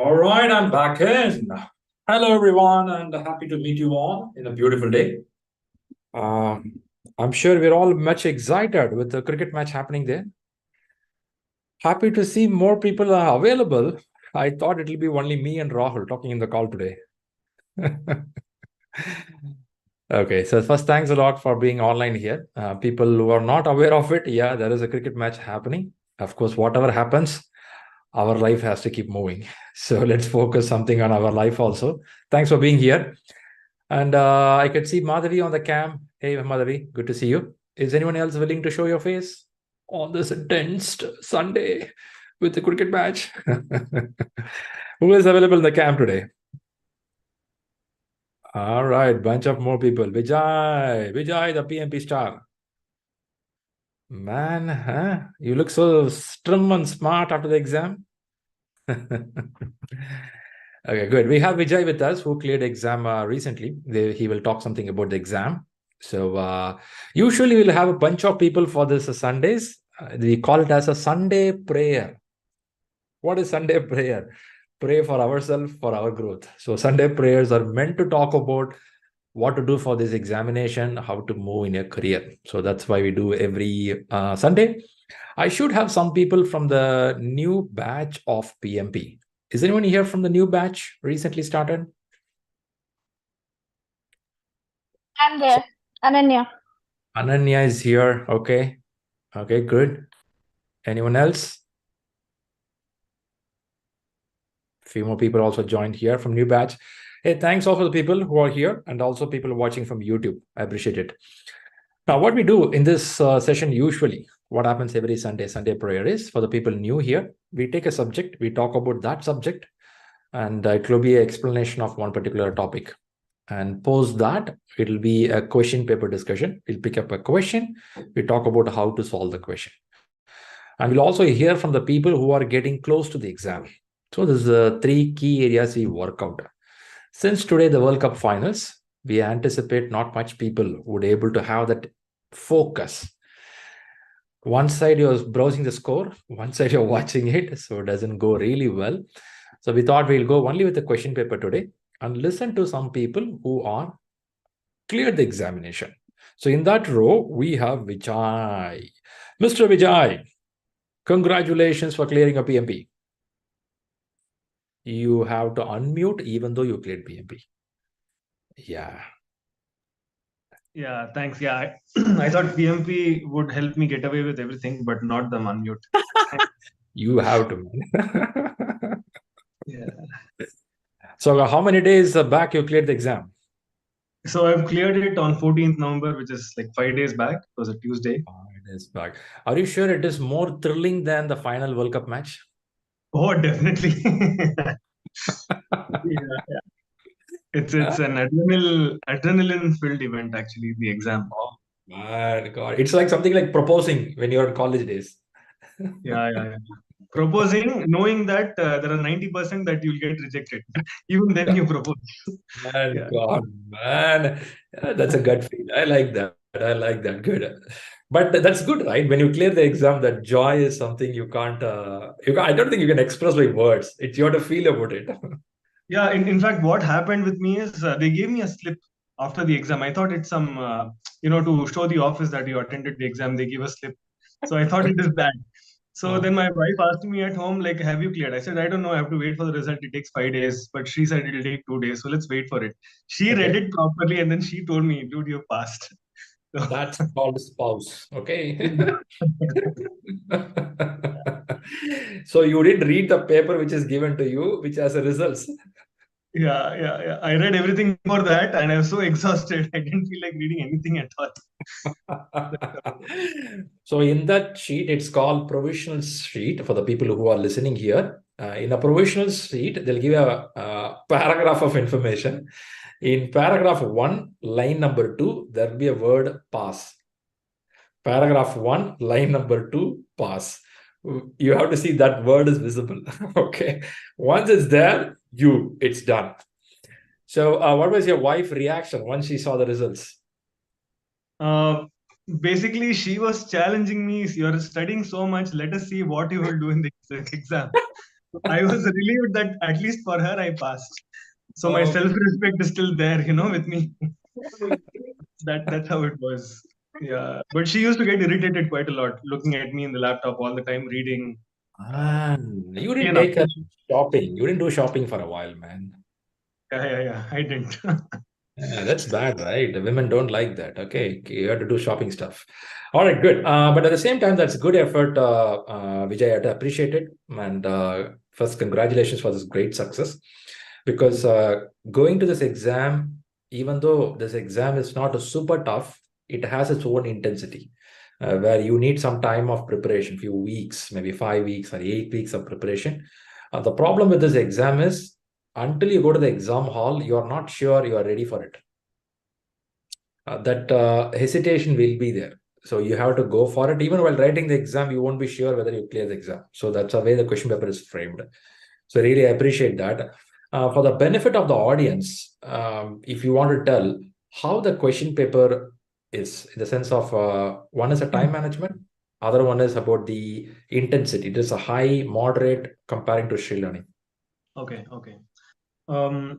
All right, I'm back in. Hello, everyone, and happy to meet you all in a beautiful day. I'm sure we're all much excited with the cricket match happening there. Happy to see more people are available. I thought it'll be only me and Rahul talking in the call today. Okay, so first, thanks a lot for being online here. People who are not aware of it, yeah, there is a cricket match happening. Of course, whatever happens, our life has to keep moving. So let's focus something on our life also. Thanks for being here. And I could see Madhavi on the cam. Hey, Madhavi, good to see you. Is anyone else willing to show your face on this intense Sunday with the cricket match? Who is available in the cam today? All right, bunch of more people. Vijay, the PMP star. Man, huh? You look so trim and smart after the exam. Okay, good. We have Vijay with us who cleared exam recently. He will talk something about the exam. So usually we'll have a bunch of people for this Sundays. We call it as a Sunday prayer. What is Sunday prayer? Pray for ourselves, for our growth. So Sunday prayers are meant to talk about what to do for this examination, how to move in your career. So that's why we do every Sunday. I should have some people from the new batch of PMP. Is anyone here from the new batch recently started? I'm there. Ananya. Ananya is here. Okay. Okay, good. Anyone else? Few more people also joined here from new batch. Hey, thanks also to the people who are here and also people watching from YouTube. I appreciate it. Now, what we do in this session usually, what happens every Sunday prayer is for the people new here, we take a subject, we talk about that subject, and it will be an explanation of one particular topic. And post that, it will be a question paper discussion. We'll pick up a question, we talk about how to solve the question. And we'll also hear from the people who are getting close to the exam. So there's three key areas we work out. Since today the World Cup finals, we anticipate not much people would able to have that focus. One side you're browsing the score, one side you're watching it, so it doesn't go really well. So we thought we'll go only with the question paper today and listen to some people who are cleared the examination. So in that row, we have Vijay. Mr. Vijay, congratulations for clearing a PMP. You have to unmute even though you cleared PMP. Yeah. Yeah, thanks. Yeah, I thought PMP would help me get away with everything, but not the unmute. You have to. Yeah. So how many days back you cleared the exam? So I've cleared it on 14th November, which is like 5 days back. It was a Tuesday. 5 days back. Are you sure it is more thrilling than the final World Cup match? Oh, definitely. Yeah. It's an adrenaline filled event actually, the exam. Oh my God. It's like something like proposing when you're in college days. Yeah. Proposing, knowing that there are 90% that you'll get rejected. Even then you propose. Man, Yeah. God, man. Yeah, that's a gut feel. I like that. I like that. Good. But that's good, right? When you clear the exam, that joy is something you can't, I don't think you can express by words. It's you have to feel about it. Yeah, in fact, what happened with me is they gave me a slip after the exam. I thought it's some, to show the office that you attended the exam, they give a slip. So I thought it is that. So then my wife asked me at home, like, have you cleared? I said, I don't know. I have to wait for the result. It takes 5 days. But she said it'll take 2 days. So let's wait for it. She read Okay. it properly and then she told me, dude, you passed. So, That's called spouse. Okay. So you didn't read the paper which is given to you, which has the results. yeah. I read everything for that and I was so exhausted. I didn't feel like reading anything at all. So in that sheet, it's called provisional sheet for the people who are listening here. In a provisional sheet, they'll give you a paragraph of information. In paragraph 1, line number 2, there'll be a word pass. Paragraph 1, line number 2, pass. You have to see that word is visible. Okay. Once it's there, it's done. So what was your wife's reaction once she saw the results? Basically, she was challenging me. You're studying so much. Let us see what you will do in the exam. I was relieved that at least for her I passed. So my Oh. self-respect is still there, with me. That's how it was. Yeah. But she used to get irritated quite a lot, looking at me in the laptop all the time, reading. Man, you didn't And take her shopping. You didn't do shopping for a while, man. yeah. I didn't. Yeah, that's bad, right? The women don't like that. Okay, you have to do shopping stuff. All right, good. But at the same time, that's good effort, Vijay. I appreciate it. And first, congratulations for this great success. Because going to this exam, even though this exam is not a super tough, it has its own intensity, where you need some time of preparation, few weeks, maybe 5 weeks or 8 weeks of preparation. The problem with this exam is until you go to the exam hall, you are not sure you are ready for it. That hesitation will be there. So you have to go for it. Even while writing the exam, you won't be sure whether you clear the exam. So that's the way the question paper is framed. So really, I appreciate that. For the benefit of the audience, if you want to tell how the question paper is, in the sense of one is a time management, other one is about the intensity. It is a high, moderate comparing to ShriLearning. Okay.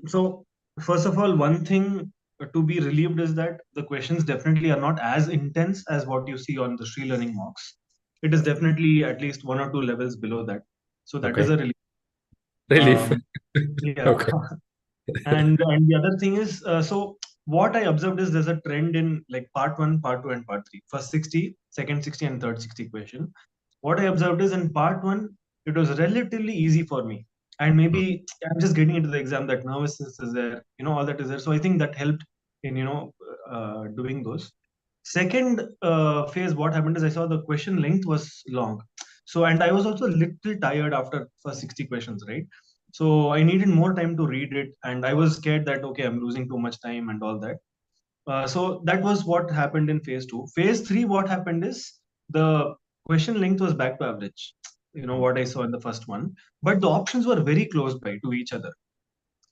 So first of all, one thing to be relieved is that the questions definitely are not as intense as what you see on the ShriLearning mocks. It is definitely at least 1 or 2 levels below that. So that is Okay. a relief. Relief. Yeah. Okay. And the other thing is, so what I observed is there's a trend in like part 1, part 2, and part 3. First 60, second 60, and third 60 question. What I observed is in part 1, it was relatively easy for me. And maybe I'm just getting into the exam, that nervousness is there, all that is there. So I think that helped in, doing those. Second phase, what happened is I saw the question length was long. So, and I was also a little tired after first 60 questions, right? So I needed more time to read it, and I was scared that okay, I'm losing too much time and all that. So that was what happened in phase 2. Phase 3, what happened is the question length was back to average. What I saw in the first one, but the options were very close by to each other.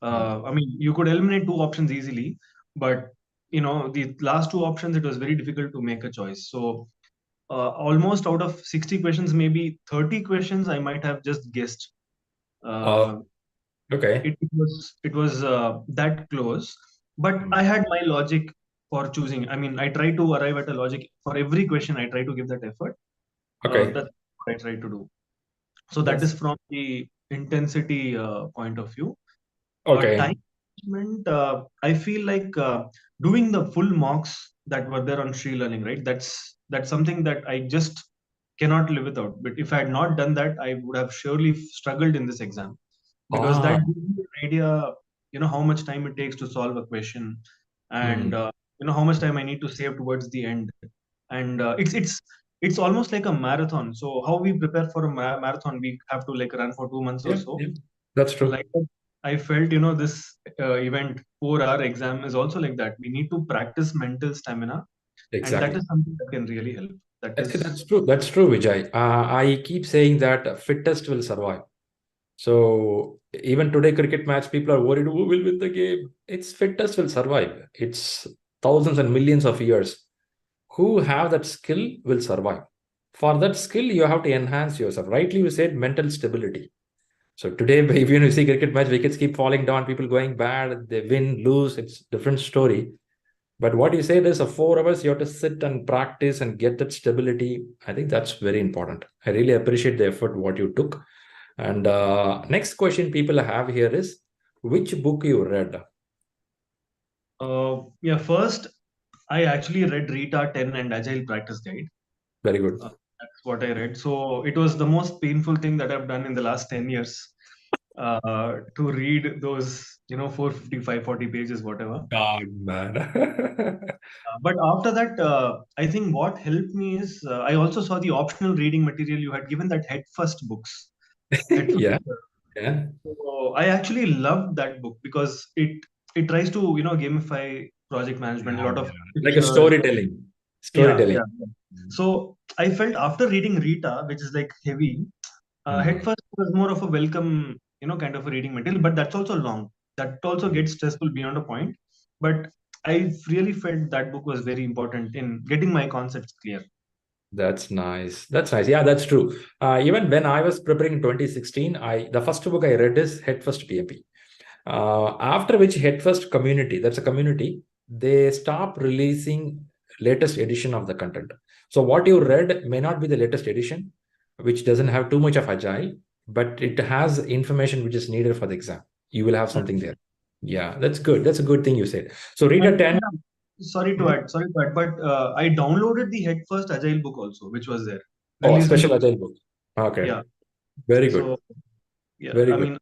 I mean, you could eliminate 2 options easily, but the last 2 options, it was very difficult to make a choice. So almost out of 60 questions, maybe 30 questions I might have just guessed. Uh, okay. It was that close, but I had my logic for choosing. I mean, I try to arrive at a logic for every question. I try to give that effort. Okay. That's what I try to do. So that That's is from the intensity point of view. okay. Time management, I feel like doing the full mocks that were there on ShriLearning, right? That's something that I just cannot live without. But if I had not done that, I would have surely struggled in this exam, because that Ah, gives you an idea, how much time it takes to solve a question, and mm. how much time I need to save towards the end. And it's almost like a marathon. So how we prepare for a marathon, we have to like run for 2 months or Yeah, so. yeah. That's So true. like that, I felt, this event 4-hour exam is also like that. We need to practice mental stamina, and that Exactly. is something that can really help. That That's is, true. That's true, Vijay. I keep saying that fittest will survive. So even today, cricket match, people are worried who will win the game. It's fittest will survive. It's thousands and millions of years. Who have that skill will survive. For that skill, you have to enhance yourself. Rightly, you said mental stability. So today, if you see cricket match, wickets keep falling down, people going bad, they win, lose, it's different story. But what you said is a 4 hours you have to sit and practice and get that stability. I think that's very important. I really appreciate the effort what you took. And next question people have here is which book you read? yeah. First, I actually read Rita 10 and Agile Practice Guide. Very good. That's what I read. So it was the most painful thing that I've done in the last 10 years, to read those, 450, 540 pages, whatever. God, man. But after that, I think what helped me is I also saw the optional reading material you had given, that Head First books. Head First. Yeah, yeah. So I actually loved that book because it tries to gamify project management, a Yeah, lot of yeah. Like a pictures. storytelling. Yeah, Storytelling. yeah. So I felt after reading Rita, which is like heavy, Head Mm. First was more of a welcome, kind of a reading material, but that's also long. That also gets stressful beyond a point. But I really felt that book was very important in getting my concepts clear. That's nice. That's nice. Yeah, that's true. Even when I was preparing in 2016, the first book I read is Head First PMP. After which Head First community, that's a community, they stop releasing latest edition of the content. So what you read may not be the latest edition, which doesn't have too much of agile, but it has information which is needed for the exam. You will have something there. Yeah, that's good. That's a good thing you said. So read a 10. Sorry to add, but I downloaded the Head First Agile book also, which was there, Oh, released in special agile book. Okay. yeah. Very good. So yeah, Very I good. mean,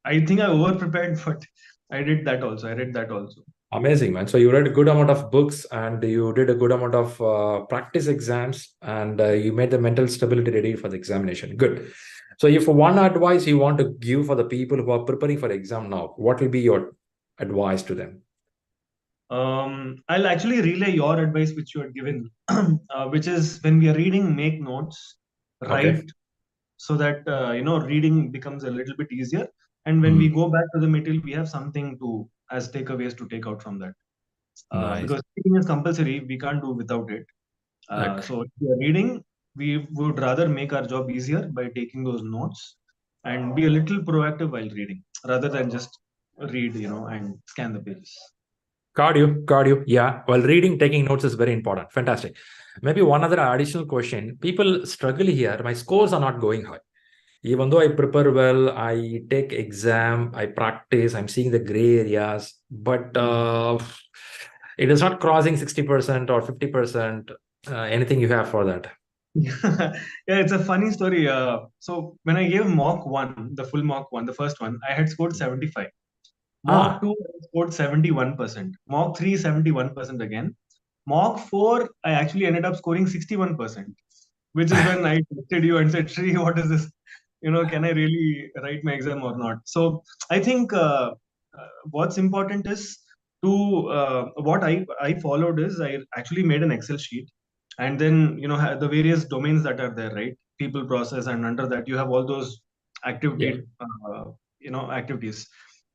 I think I over prepared, but I did that also. I read that also. Amazing, man. So you read a good amount of books and you did a good amount of practice exams and you made the mental stability ready for the examination. Good. So if one advice you want to give for the people who are preparing for exam now, what will be your advice to them? I'll actually relay your advice which you had given, which is when we are reading, make notes, Okay. write, so that reading becomes a little bit easier. And when we Mm, go back to the material, we have something to as takeaways to take out from that. nice. Because reading is compulsory, we can't do without it. Okay. So if we are reading, we would rather make our job easier by taking those notes and be a little proactive while reading, rather than just read, and scan the pages. Cardio. Yeah. While reading, taking notes is very important. Fantastic. Maybe one other additional question. People struggle here. My scores are not going high. Even though I prepare well, I take exam, I practice, I'm seeing the gray areas, but it is not crossing 60% or 50%. Anything you have for that? Yeah, it's a funny story. So when I gave mock one, the full mock one, the first one, I had scored 75. Mock Ah, 2, I scored 71%. Mock 3, 71% again. Mock 4, I actually ended up scoring 61%, which is when I texted you and said, Shri, what is this? Can I really write my exam or not? So I think what's important is what I followed is I actually made an Excel sheet, and then the various domains that are there, right? People, process, and under that you have all those yeah. activity activities.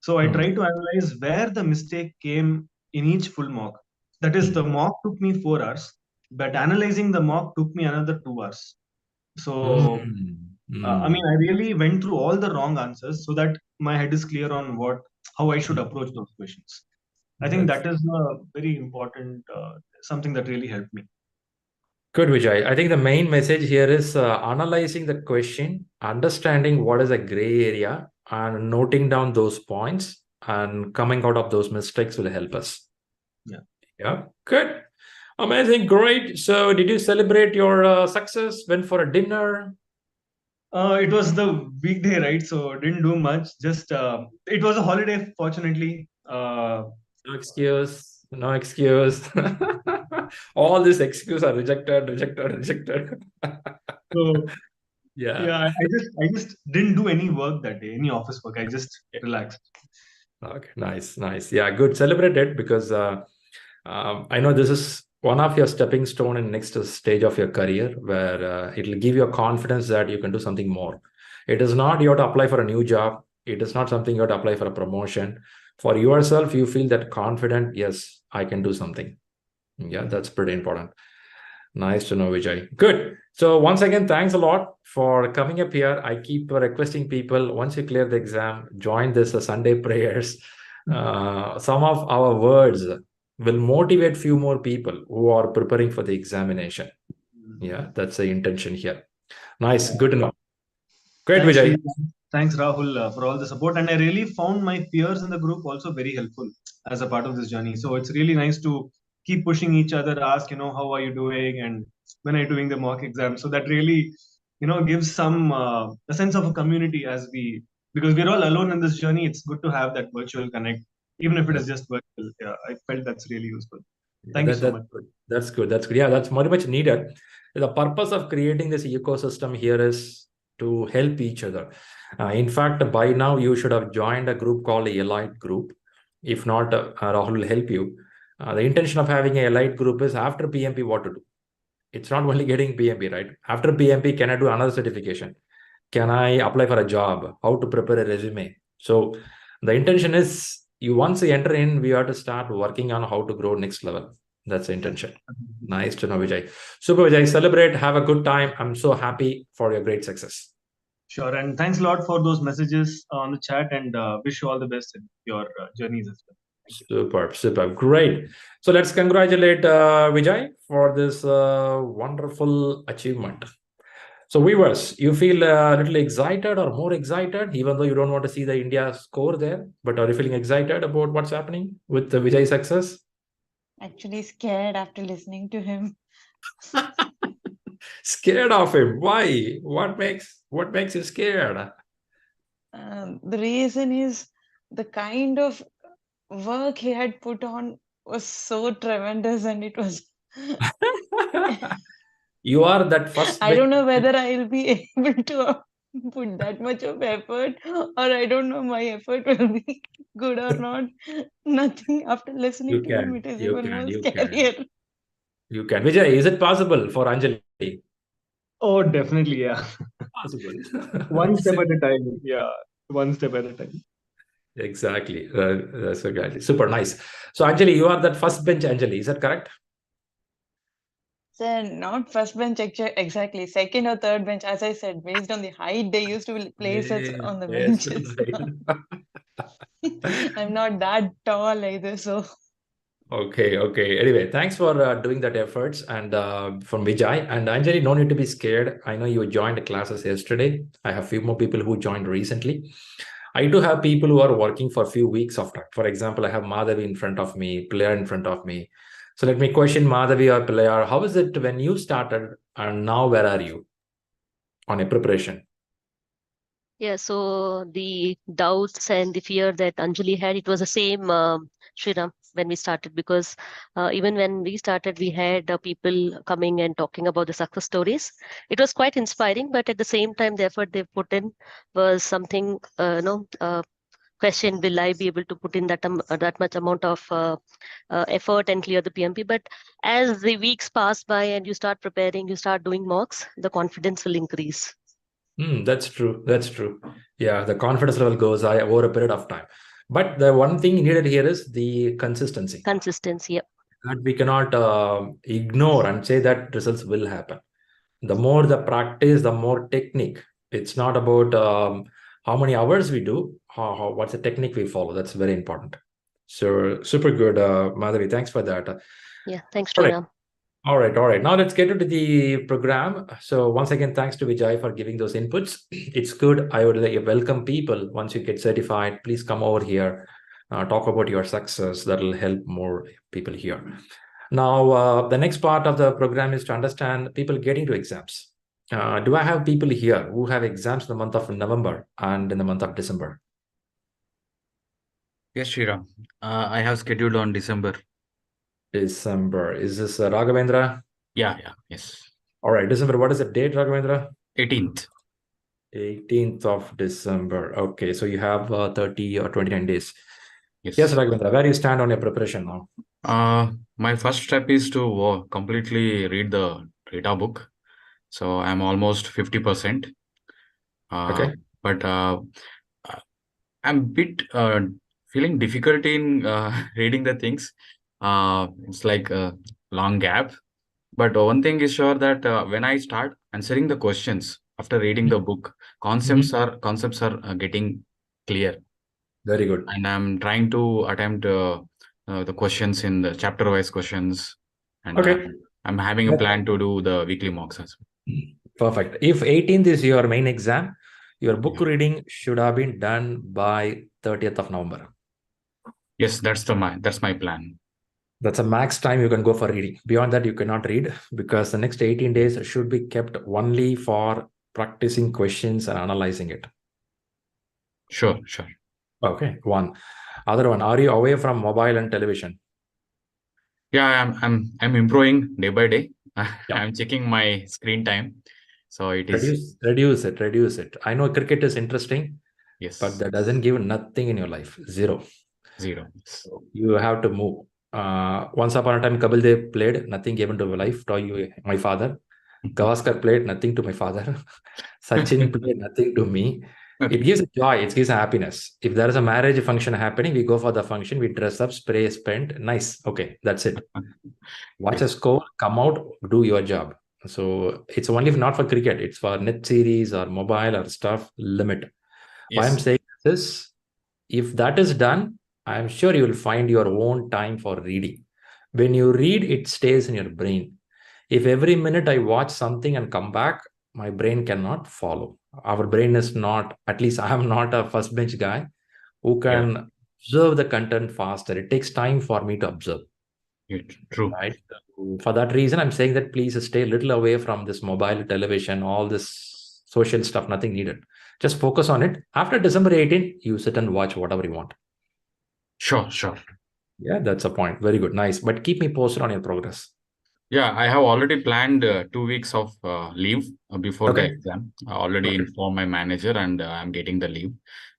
So I Mm, try to analyze where the mistake came in each full mock. That is, the mm, mock took me 4 hours, but analyzing the mock took me another 2 hours. So mm, I mean, mm. I really went through all the wrong answers so that my head is clear on how I should Mm. approach those questions. I think That's that is a very important something that really helped me. good, Vijay. I think the main message here is analyzing the question, understanding what is a gray area, and noting down those points and coming out of those mistakes will help us. Yeah. Yeah, good. Amazing, great. So, did you celebrate your success? Went for a dinner? It was the weekday, right? So didn't do much. Just it was a holiday, fortunately. No excuse, no excuse. All these excuses are rejected. So Yeah. yeah, I just didn't do any work that day, any office work. I just relaxed. Okay, nice. Yeah, good. Celebrate it because I know this is one of your stepping stone in next stage of your career where it'll give you a confidence that you can do something more. It is not you have to apply for a new job. It is not something you have to apply for a promotion. For yourself, you feel that confident, yes, I can do something. Yeah, that's pretty important. Nice to know, Vijay. Good. So once again, thanks a lot for coming up here. I keep requesting people once you clear the exam, join this Sunday prayers. Some of our words will motivate few more people who are preparing for the examination. Yeah, that's the intention here. Nice. Yeah. Good to know. Great, Thanks, Vijay. Shri. Thanks, Rahul, for all the support. And I really found my peers in the group also very helpful as a part of this journey. So it's really nice to keep pushing each other, ask, how are you doing? And when are you doing the mock exam? So that really, gives some a sense of a community because we're all alone in this journey. It's good to have that virtual connect, even if it is just virtual. Yeah, I felt that's really useful. Yeah, Thank you so much. That's good. That's good. Yeah, that's very much needed. The purpose of creating this ecosystem here is to help each other. In fact, by now you should have joined a group called the Elite Group. If not, Rahul will help you. The intention of having a Elite group is after PMP, what to do. It's not only getting PMP, right? After PMP, can I do another certification? Can I apply for a job? How to prepare a resume? So the intention is once you enter in, we have to start working on how to grow next level. That's the intention. Nice to know, Vijay. Super, Vijay. Celebrate. Have a good time. I'm so happy for your great success. Sure. And thanks a lot for those messages on the chat, and wish you all the best in your journeys as well. Superb, superb. Great. So let's congratulate Vijay for this wonderful achievement. So viewers, you feel a little excited or more excited, even though you don't want to see the India score there, but are you feeling excited about what's happening with the Vijay success? Actually scared after listening to him. Scared of him? Why? What makes you scared? The reason is the kind of work he had put on was so tremendous, and it was. You are that first. I don't know whether I'll be able to put that much of effort, or I don't know my effort will be good or not. Nothing after listening You to him, it can, is you even more can, you can. scarier. You can. Vijay, is it possible for Anjali? Oh, definitely, yeah. Possible. One step at a time. Yeah, one step at a time. Exactly. That's exactly super nice. So, Anjali, you are that first bench, Anjali. Is that correct? So not first bench exactly, second or third bench, as I said, based on the height they used to place us on the Yes, benches. right. I'm not that tall either, so. Okay, okay. Anyway, thanks for doing that efforts and from Vijay and Anjali. No need to be scared. I know you joined classes yesterday. I have few more people who joined recently. I do have people who are working for a few weeks after. For example, I have Madhavi in front of me, Player in front of me. So let me question Madhavi or Player. How is it when you started and now where are you on a preparation? Yeah, so the doubts and the fear that Anjali had, it was the same, Shriram, when we started, because even when we started, we had people coming and talking about the success stories. It was quite inspiring, but at the same time, the effort they put in was something, question, will I be able to put in that much amount of effort and clear the PMP? But as the weeks pass by and you start preparing, you start doing mocks, the confidence will increase. That's true. That's true. Yeah, the confidence level goes high over a period of time. But the one thing needed here is the consistency. Consistency, yeah. That we cannot ignore and say that results will happen. The more the practice, the more technique. It's not about how many hours we do, what's the technique we follow. That's very important. So super good, Madhavi. Thanks for that. Yeah, thanks, All right. Shriram. All right, all right. Now let's get into the program. So once again, thanks to Vijay for giving those inputs. It's good. I would welcome people once you get certified. Please come over here, talk about your success. That will help more people here. Now, the next part of the program is to understand people getting to exams. Do I have people here who have exams in the month of November and in the month of December? Yes, Shriram. I have scheduled on December. December. Is this Raghavendra? Yeah, yes. All right, December. What is the date, Raghavendra? 18th. 18th of December. Okay, so you have 30 or 29 days. Yes. Yes, Raghavendra, where do you stand on your preparation now? My first step is to completely read the data book. So I'm almost 50%. Okay. But I'm a bit feeling difficulty in reading the things. It's like a long gap. But one thing is sure that when I start answering the questions after reading the book, concepts are getting clear. Very good. And I'm trying to attempt the questions in the chapter-wise questions. And Okay. I'm having a plan to do the weekly mocks as well. Perfect. If 18th is your main exam, your book reading should have been done by 30th of November. Yes, that's my plan. That's a max time you can go for reading. Beyond that, you cannot read because the next 18 days should be kept only for practicing questions and analyzing it. Sure. Okay, one. Other one, are you away from mobile and television? Yeah, I'm improving day by day. I'm checking my screen time. So it is reduce it. I know cricket is interesting. Yes. But that doesn't give nothing in your life. Zero. So you have to move. Once upon a time, Kapil Dev played, nothing given to my life. To my father. Gavaskar played, nothing to my father. Sachin played, nothing to me. It gives joy, it gives happiness. If there is a marriage function happening, we go for the function, we dress up, spray, spend, nice. Okay, that's it. Watch a score, come out, do your job. So it's only not for cricket, it's for net series or mobile or stuff, limit. Why I'm Yes. saying this, if that is done, I'm sure you will find your own time for reading. When you read, it stays in your brain. If every minute I watch something and come back, my brain cannot follow. Our brain is not, at least I am not a first bench guy who Yeah. can observe the content faster. It takes time for me to observe. True. Right. So for that reason, I'm saying that please stay a little away from this mobile, television, all this social stuff, nothing needed. Just focus on it. After December 18, you sit and watch whatever you want. Sure. Yeah, that's a point. Very good. Nice. But keep me posted on your progress. Yeah, I have already planned 2 weeks of leave before the Okay. exam. I already Okay. informed my manager and I'm getting the leave.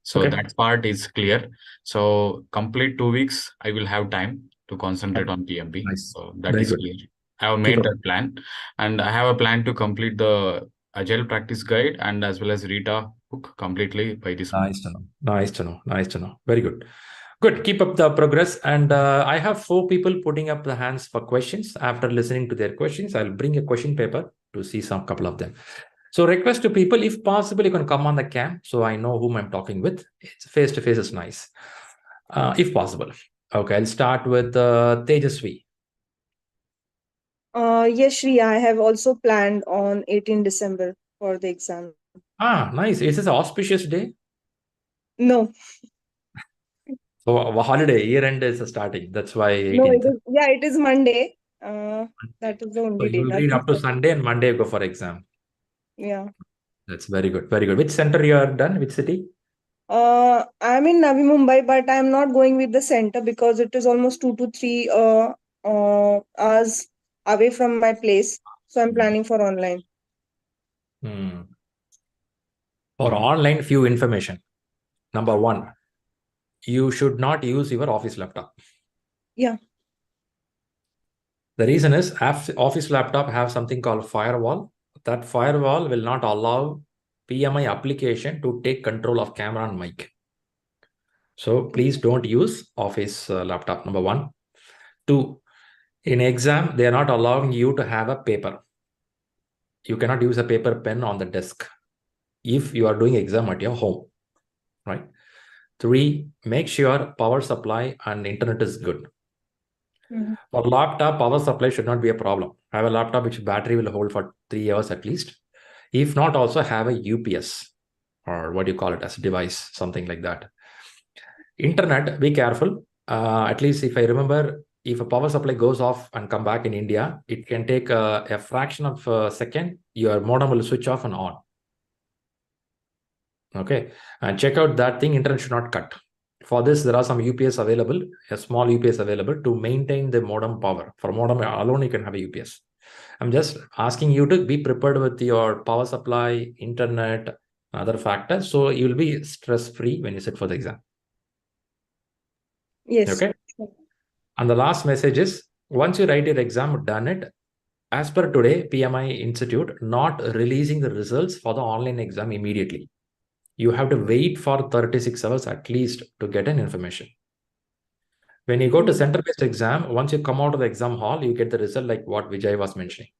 So Okay. that part is clear. So complete 2 weeks, I will have time to concentrate on PMP. Nice. So that Very is good. clear. I have Keep made up. that plan, and I have a plan to complete the Agile practice guide and as well as Rita book completely by this month. Nice to know. Nice to know. Nice to know. Very good. Good. Keep up the progress. And I have 4 people putting up the hands for questions. After listening to their questions, I'll bring a question paper to see some couple of them. So request to people, if possible, you can come on the cam so I know whom I'm talking with. It's face to face is nice, if possible. Okay, I'll start with Tejasvi. Yes, Shri, I have also planned on 18 December for the exam. Nice. Is this an auspicious day? No, So a holiday, year end is starting. That's why no, 18th. it is Monday. That is the So only you day. will read Nothing up to special. Sunday and Monday go for exam. Yeah. That's very good. Very good. Which center you are done? Which city? I'm in Navi Mumbai, but I'm not going with the center because it is almost 2 to 3 hours away from my place. So I'm planning for online. For online, few information. Number one, you should not use your office laptop. Yeah. The reason is office laptop have something called firewall. That firewall will not allow PMI application to take control of camera and mic. So please don't use office laptop, number one. Two, in exam, they are not allowing you to have a paper. You cannot use a paper pen on the desk if you are doing exam at your home, right? Three, make sure power supply and internet is good. For laptop, power supply should not be a problem. Have a laptop which battery will hold for 3 hours at least. If not, also have a UPS or what do you call it as a device, something like that. Internet, be careful. At least if I remember, if a power supply goes off and come back in India, it can take a fraction of a second. Your modem will switch off and on. Okay, and check out that thing. Internet should not cut. For this, there are some UPS available, a small UPS available to maintain the modem power. For modem alone, you can have a UPS. I'm just asking you to be prepared with your power supply, internet, other factors, so you will be stress-free when you sit for the exam. Yes. Okay. And the last message is, once you write your exam, done it. As per today, PMI Institute not releasing the results for the online exam immediately. You have to wait for 36 hours at least to get an information. When you go to center-based exam, once you come out of the exam hall, you get the result like what Vijay was mentioning.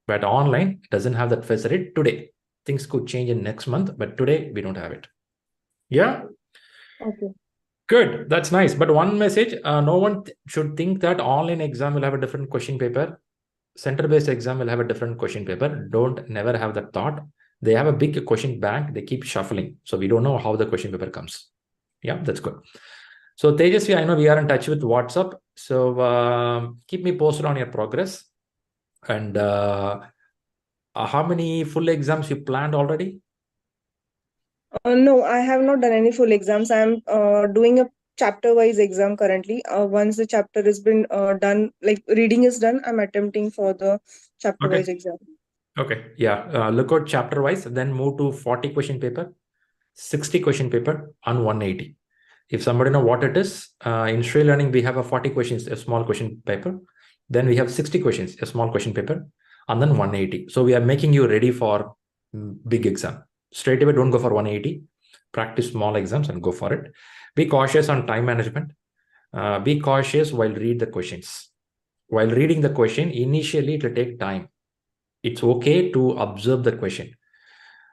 But online, it doesn't have that facility today. Things could change in next month, but today we don't have it. Yeah? Okay. Good. That's nice. But one message, no one should think that online exam will have a different question paper. Center-based exam will have a different question paper. Never have that thought. They have a big question bank. They keep shuffling. So we don't know how the question paper comes. Yeah, that's good. So Tejasvi, I know we are in touch with WhatsApp. So keep me posted on your progress. And how many full exams you planned already? No, I have not done any full exams. I'm doing a chapter-wise exam currently. Once the chapter has been done, like reading is done, I'm attempting for the chapter-wise exam. Okay. Yeah. Look at chapter-wise, then move to 40 question paper, 60 question paper, and 180. If somebody know what it is, in ShriLearning, we have a 40 questions, a small question paper. Then we have 60 questions, a small question paper, and then 180. So we are making you ready for big exam. Straight away, don't go for 180. Practice small exams and go for it. Be cautious on time management. Be cautious while read the questions. While reading the question, initially it will take time. It's okay to observe the question.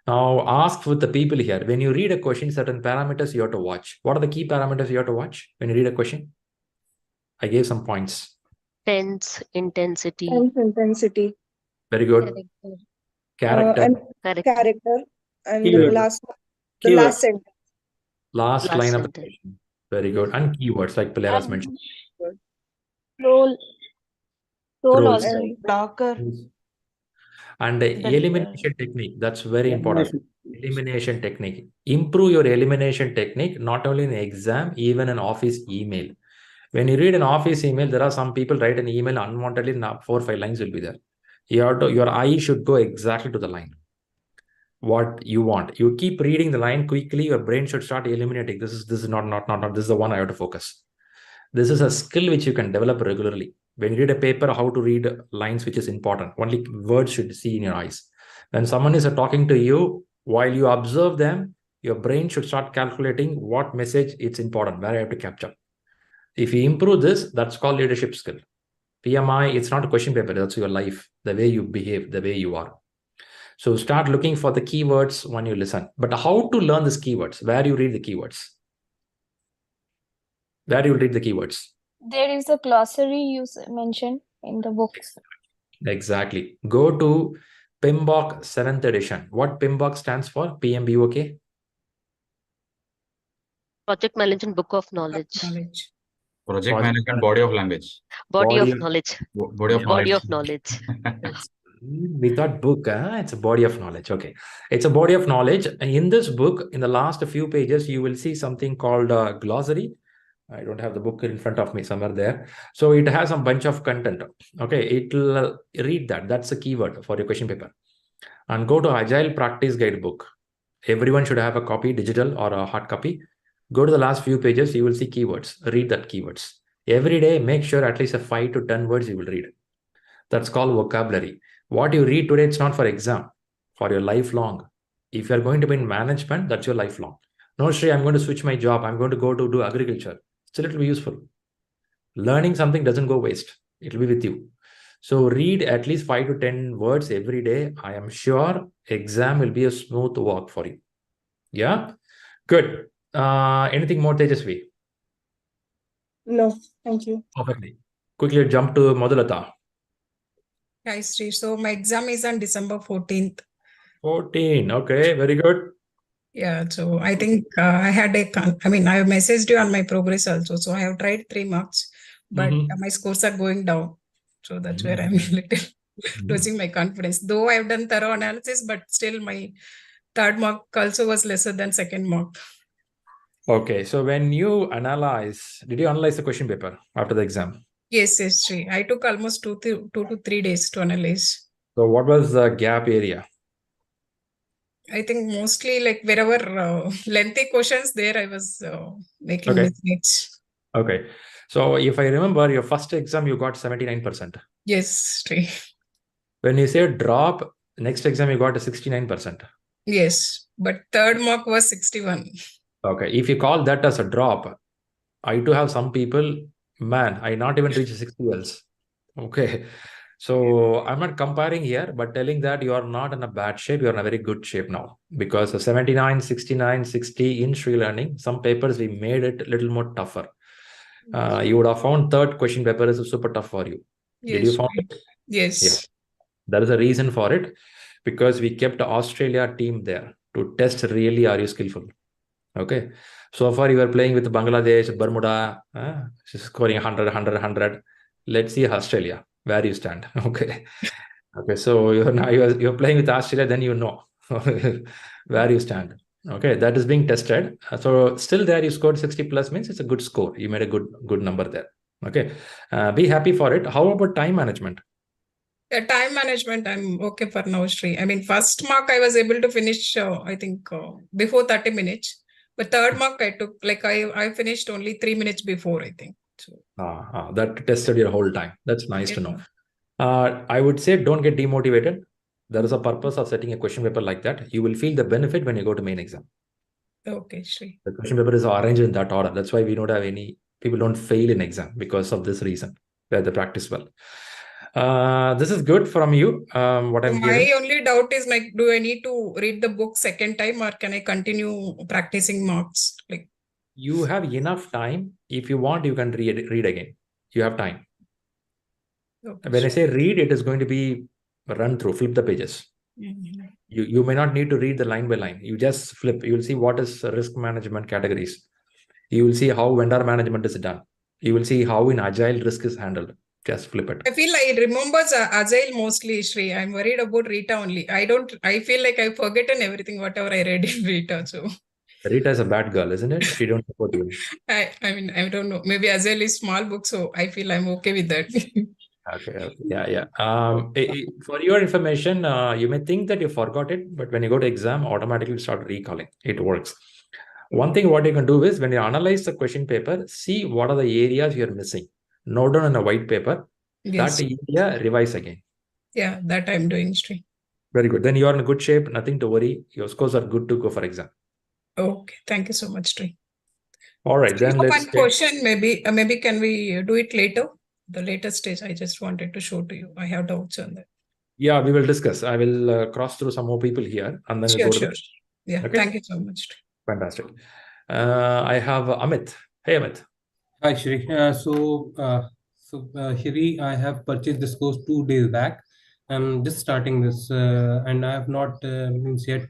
Now ask with the people here. When you read a question, certain parameters you have to watch. What are the key parameters you have to watch when you read a question? I gave some points. Tense, intensity. Tense, intensity. Very good. Character. Character. Character. Character. And Keyword. the last sentence. Last line of the sentence. question. Very good. And keywords like Paleras mentioned. Role Roles. also. Blocker. And the elimination technique, that's very important. Elimination technique. Improve your elimination technique, not only in exam, even in office email. When you read an office email, there are some people write an email unwantedly, 4 or 5 lines will be there. Your eye should go exactly to the line. What you want. You keep reading the line quickly, your brain should start eliminating. This is not, this is the one I have to focus. This is a skill which you can develop regularly. When you read a paper, how to read lines, which is important. Only words should see in your eyes. When someone is talking to you, while you observe them, your brain should start calculating what message it's important, where I have to capture. If you improve this, that's called leadership skill. PMI, it's not a question paper, that's your life, the way you behave, the way you are. So start looking for the keywords when you listen. But how to learn these keywords? Where you read the keywords? Where you read the keywords? There is a glossary you mentioned in the books. Exactly. Go to PMBOK 7th edition. What PMBOK stands for? PMBOK? Project Management Book of Knowledge. Project management, body of language. Body of knowledge. Body of Body knowledge. of knowledge. Yes. We thought book, it's a body of knowledge. Okay. It's a body of knowledge. And in this book, in the last few pages, you will see something called a glossary. I don't have the book in front of me, somewhere there. So it has a bunch of content. Okay. It'll read that. That's a keyword for your question paper. And go to Agile Practice Guidebook. Everyone should have a copy, digital or a hard copy. Go to the last few pages, you will see keywords. Read that keywords. Every day, make sure at least 5 to 10 words you will read. That's called vocabulary. What you read today, it's not for exam, for your lifelong. If you're going to be in management, that's your lifelong. No, Shri, I'm going to switch my job. I'm going to go to do agriculture. Still, it will be useful. Learning something doesn't go waste. It will be with you. So read at least 5 to 10 words every day. I am sure exam will be a smooth walk for you. Yeah? Good. Anything more, Tejasvi? No, thank you. Perfectly. Quickly jump to Madhulata. Hi, Shri. So my exam is on December 14th. 14. Okay, very good. Yeah, so I think I had I have messaged you on my progress also. So I have tried 3 marks, but my scores are going down. So that's where I'm a little losing my confidence. Though I have done thorough analysis, but still my 3rd mark also was lesser than 2nd mark. Okay, so when you analyze, did you analyze the question paper after the exam? Yes, Shri. I took almost 2 to 3 days to analyze. So what was the gap area? I think mostly like wherever lengthy questions there, I was making mistakes. Okay. So if I remember, your first exam, you got 79%. Yes, Shri. When you say drop, next exam, you got a 69%. Yes, but 3rd mark was 61. Okay. If you call that as a drop, I do have some people, man, I not even reach 60 else. Okay. So I'm not comparing here, but telling that you are not in a bad shape, you're in a very good shape now. Because the 79, 69, 60 in ShriLearning, some papers we made it a little more tougher. You would have found 3rd question paper is super tough for you. Yes, did you found it? Yes. Yeah. There is a reason for it, because we kept the Australia team there to test really are you skillful. Okay. So far you are playing with Bangladesh, Bermuda, scoring 100, 100, 100. Let's see Australia, where you stand. Okay. Okay. So you're playing with Australia, then you know where you stand. Okay. That is being tested. So still there you scored 60 plus means it's a good score. You made a good number there. Okay. Be happy for it. How about time management? Time management, I'm okay for now, Shri. I mean, 1st mark I was able to finish, I think, before 30 minutes. But 3rd mark I took, like I finished only 3 minutes before, I think. So that tested your whole time. That's nice to know. I would say don't get demotivated. There is a purpose of setting a question paper like that. You will feel the benefit when you go to main exam. Okay, Shri. The question paper is arranged in that order. That's why we don't have any people don't fail in exam because of this reason, where they practice well. This is good from you. What I'm My hearing. only doubt is like, do I need to read the book second time or can I continue practicing marks? Like, You have enough time. If you want, you can read again. You have time. okay, When I sure. say read, it is going to be run through, flip the pages. Mhm. You may not need to read the line by line. You just flip. You will see what is risk management categories. You will see how vendor management is done. You will see how in agile risk is handled. Just flip it. I feel I remember Agile mostly, Shri. I'm worried about Rita only. I feel like I've forgotten everything, whatever I read in Rita. So Rita is a bad girl, isn't it? She don't support you. I mean, I don't know. Maybe Agile is small book, so I feel I'm okay with that. Okay. Yeah. For your information, you may think that you forgot it, but when you go to exam, automatically start recalling. It works. One thing what you can do is when you analyze the question paper, see what are the areas you're missing. Note down in a white paper. Yes. That area, revise again. Yeah, that I'm doing, Shri. Very good. Then you are in good shape. Nothing to worry. Your scores are good to go for exam. Okay. Thank you so much, Shri. All right. Then let's One take. question, maybe can we do it later? The later stage, I just wanted to show to you. I have doubts on that. Yeah, we will discuss. I will cross through some more people here and then we'll go to Sure. the. Yeah. Okay. Thank you so much, Shri. Fantastic. I have Amit. Hey, Amit. Hi, Shri. Shri, I have purchased this course 2 days back. I'm just starting this, and I have not means yet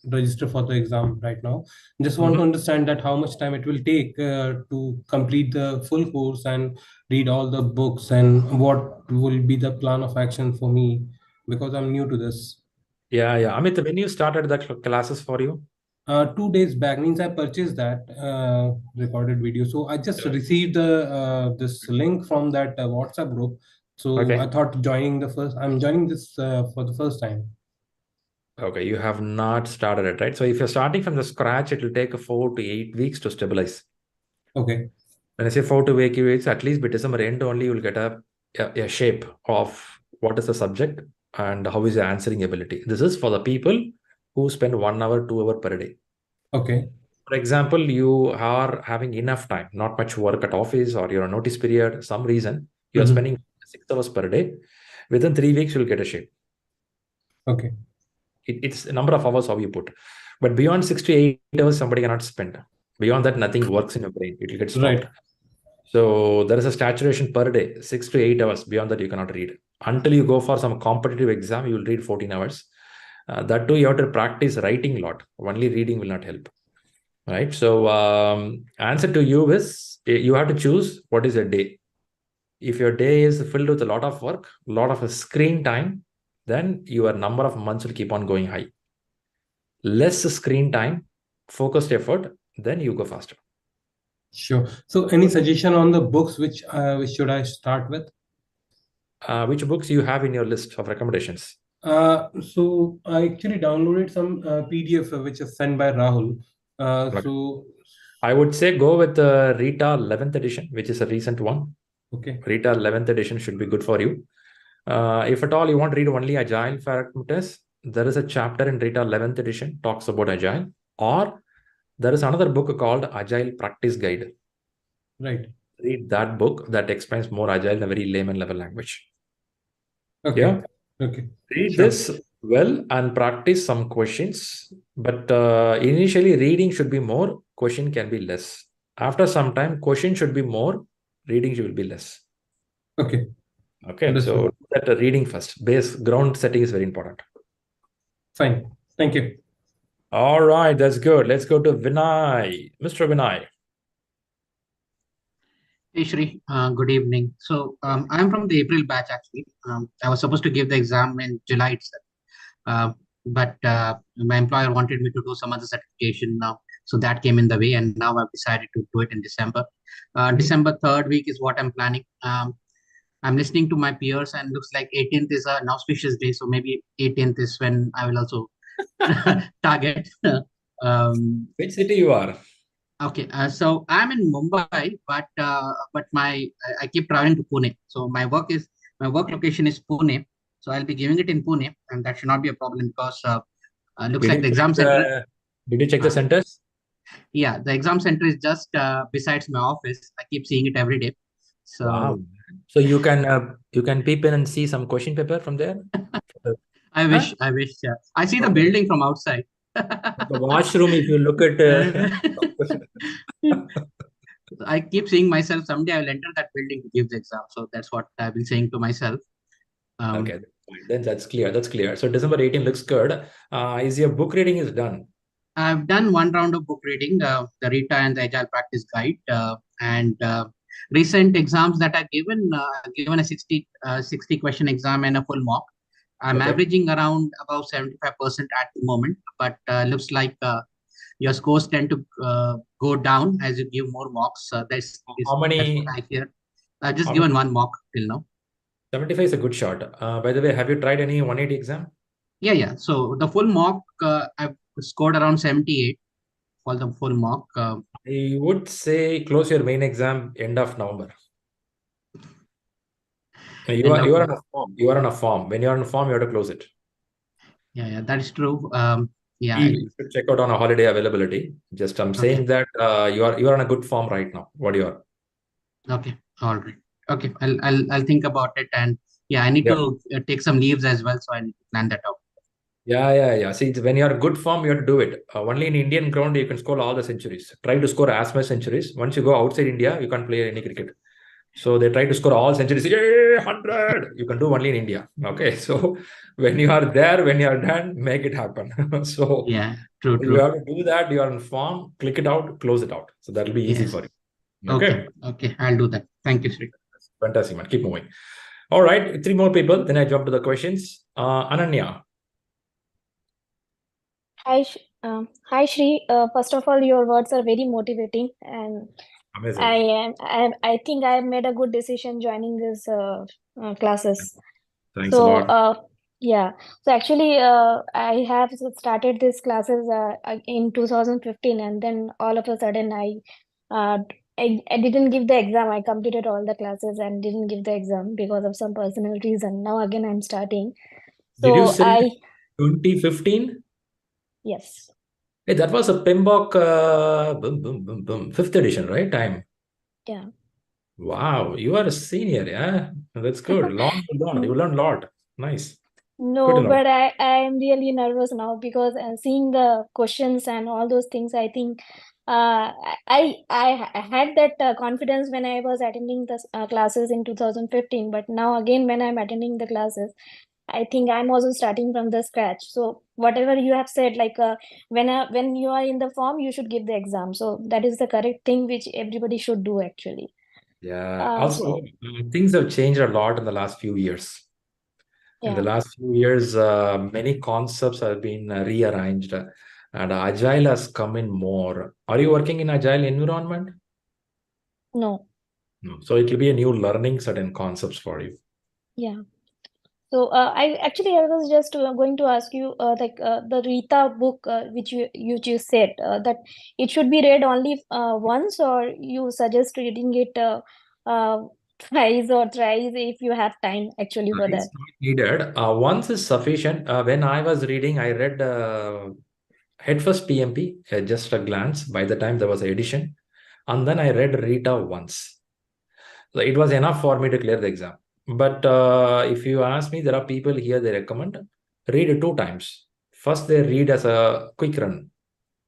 registered for the exam right now. Just want to understand that how much time it will take to complete the full course and read all the books, and what will be the plan of action for me because I'm new to this. Yeah. Amit, when you started the classes for you? 2 days back means I purchased that recorded video. So I just received this link from that WhatsApp group. So Okay. I thought I'm joining this for the first time. Okay, you have not started it, right? So if you're starting from the scratch, it will take 4 to 8 weeks to stabilize. Okay. When I say 4 to 8 weeks, at least by December end only, you'll get a shape of what is the subject and how is your answering ability. This is for the people who spend 1 hour, 2 hours per day. Okay. For example, you are having enough time, not much work at office or your notice period, some reason, you're spending 6 hours per day. Within 3 weeks, you'll get a shape. Okay. It's a number of hours how you put. But beyond 6 to 8 hours, somebody cannot spend. Beyond that, nothing works in your brain. It will get stopped. Right. So there is a saturation per day, 6 to 8 hours. Beyond that, you cannot read. Until you go for some competitive exam, you will read 14 hours. That too, you have to practice writing a lot. Only reading will not help. Right? So answer to you is, you have to choose what is your day. If your day is filled with a lot of work, a lot of screen time, then your number of months will keep on going high. Less screen time, focused effort, then you go faster. Sure. So any suggestion on the books which should I start with? Which books you have in your list of recommendations? So I actually downloaded some PDF which is sent by Rahul. So I would say go with Rita 11th edition, which is a recent one. Okay. Rita 11th edition should be good for you. If at all you want to read only Agile characters, there is a chapter in Rita 11th edition talks about Agile, or there is another book called Agile Practice Guide. Right. Read that book that explains more Agile in a very layman level language. Okay. Yeah. Okay. Read Sure. this well and practice some questions. But initially, reading should be more, question can be less. After some time, question should be more, reading should be less. Okay. Okay. Understood. So that reading first. Base ground setting is very important. Fine. Thank you. All right, that's good. Let's go to Vinay. Mr. Vinay. Hey Shri, good evening. So I'm from the April batch actually. I was supposed to give the exam in July itself, but my employer wanted me to do some other certification now, so that came in the way, and now I've decided to do it in December. December 3rd week is what I'm planning. I'm listening to my peers, and looks like 18th is an auspicious day, so maybe 18th is when I will also target. Which city you are? Okay, so I'm in Mumbai, but I keep traveling to Pune. So my work location is Pune. So I'll be giving it in Pune, and that should not be a problem because looks like the exam center. Did you check the centers? Yeah, the exam center is just besides my office. I keep seeing it every day. So Wow. So you can peep in and see some question paper from there? I Huh? wish, I see the Okay. building from outside. The washroom, if you look at I keep seeing myself someday I will enter that building to give the exam. So that's what I've been saying to myself. Okay, fine. Then that's clear. That's clear. So December 18 looks good. Is your book reading is done? I've done one round of book reading, the Rita and the Agile Practice Guide, and recent exams that I've given a 60 question exam and a full mock. I'm Okay. averaging around about 75% at the moment, but looks like your scores tend to go down as you give more mocks. That's How what many? I hear. I've just How given many? one mock till now. 75 is a good shot. By the way, have you tried any 180 exam? Yeah. So the full mock, I've scored around 78 for the full mock. I would say close your main exam end of November. You End are of you are on a form. You are on a form. When you are on a form, you have to close it. Yeah, that is true. Yeah, You should check out on a holiday availability. Just I'm okay, saying that you are on a good form right now. What you are? okay, all right, okay. I'll think about it, and yeah, I need Yeah. to take some leaves as well, so I need to plan that out. Yeah. See, when you're good form, you have to do it. Only in Indian ground, you can score all the centuries. Try to score as much centuries. Once you go outside India, you can't play any cricket. So they try to score all centuries. Yay, 100! You can do only in India. Okay. So when you are there, when you are done, make it happen. So Yeah, true, you true. have to do that. You are in form, click it out, close it out. So that'll be easy Yes. for you. Okay, Okay. okay. I'll do that. Thank you, Shri. Fantastic, man. Keep moving. All right. 3 more people. Then I jump to the questions. Ananya. Hi, Shri. First of all, your words are very motivating, and Amazing. I think I made a good decision joining this classes. Thanks a So, lot. yeah. So actually, I have started these classes in 2015, and then all of a sudden, uh, I didn't give the exam. I completed all the classes and didn't give the exam because of some personal reason. Now again, I'm starting. Did you So say 2015? yes. Hey, that was a PMBOK fifth edition, right? Time. Yeah. Wow, you are a senior, yeah. That's good. You learned a lot. Nice. Good to No, know. but I am really nervous now because seeing the questions and all those things, I think I had that confidence when I was attending the classes in 2015, but now again when I'm attending the classes, I think I'm also starting from the scratch. So whatever you have said, like when you are in the form, you should give the exam. So that is the correct thing which everybody should do actually. Yeah. Also, So things have changed a lot in the last few years. In the yeah, last few years, many concepts have been rearranged, and Agile has come in more. Are you working in Agile environment? no, No. So it will be a new learning certain concepts for you. yeah. So I was just going to ask you the Rita book which you just said that it should be read only once, or you suggest reading it twice or thrice if you have time actually for that. It's not needed. Once is sufficient. When I was reading, I read head first PMP, just a glance. By the time there was an edition, and then I read Rita once. So it was enough for me to clear the exam. But if you ask me, there are people here they recommend read it 2 times. First, they read as a quick run.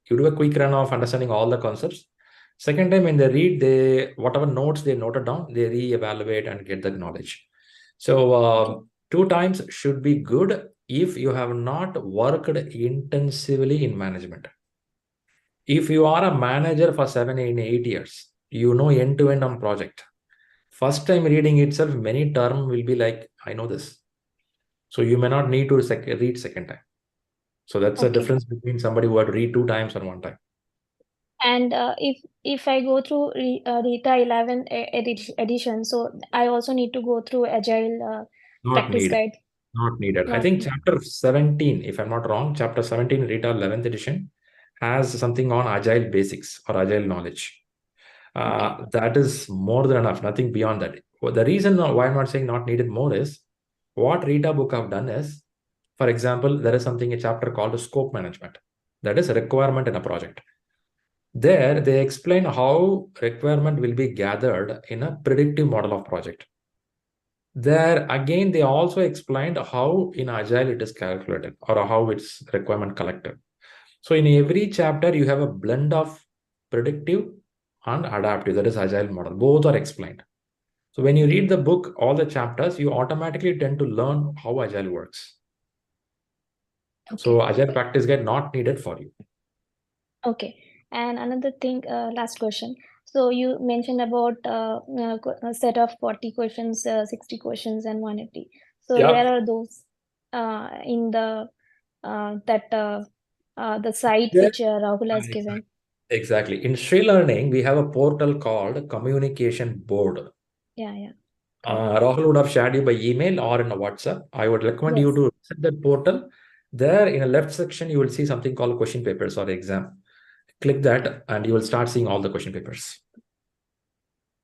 You do a quick run of understanding all the concepts. Second time when they read, they whatever notes they noted down, they re-evaluate and get the knowledge. So Okay. 2 times should be good if you have not worked intensively in management. If you are a manager for 7 8 years, you know end to end on project. First time reading itself, many term will be like, I know this. So you may not need to read second time. So that's the Okay. difference between somebody who had read 2 times and 1 time. And if I go through Rita 11 edition, so I also need to go through Agile Not practice needed. guide. Not needed. I Not think chapter 17, if I'm not wrong, chapter 17, Rita 11th edition, has something on agile basics or agile knowledge. okay. That is more than enough, nothing beyond that. Well, the reason why I'm not saying not needed more is what Rita book have done is, for example, there is something a chapter called scope management. That is a requirement in a project. There, they explain how requirement will be gathered in a predictive model of project. There, again, they also explained how in Agile it is calculated or how it's requirement collected. So in every chapter, you have a blend of predictive and adaptive, that is Agile model. Both are explained. So when you read the book, all the chapters, you automatically tend to learn how Agile works. So Agile practice guide not needed for you. Okay. And another thing, last question. So you mentioned about a set of 40 questions, 60 questions, and 180. So Yeah. where are those in the the site which Rahul has given? Exactly. In ShriLearning, we have a portal called Communication Board. Yeah. Rahul would have shared you by email or in a WhatsApp. I would recommend you to set that portal. There in a left section, you will see something called question papers or exam. Click that and you will start seeing all the question papers.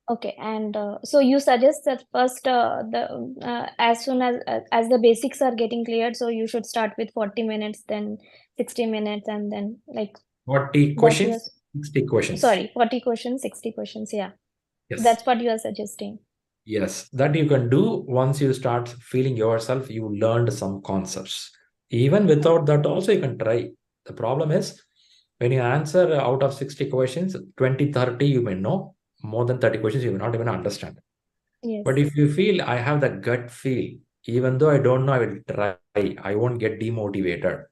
Okay, and so you suggest that first as soon as the basics are getting cleared, so you should start with 40 minutes, then 60 minutes, and then like 40 questions, 60 questions. Sorry, 40 questions, 60 questions. Yeah. Yes. That's what you are suggesting. Yes, that you can do once you start feeling yourself, you learned some concepts. Even without that, also you can try. The problem is when you answer out of 60 questions, 20, 30 you may know, more than 30 questions you will not even understand. Yes. But if you feel I have the gut feel, even though I don't know, I will try, I won't get demotivated.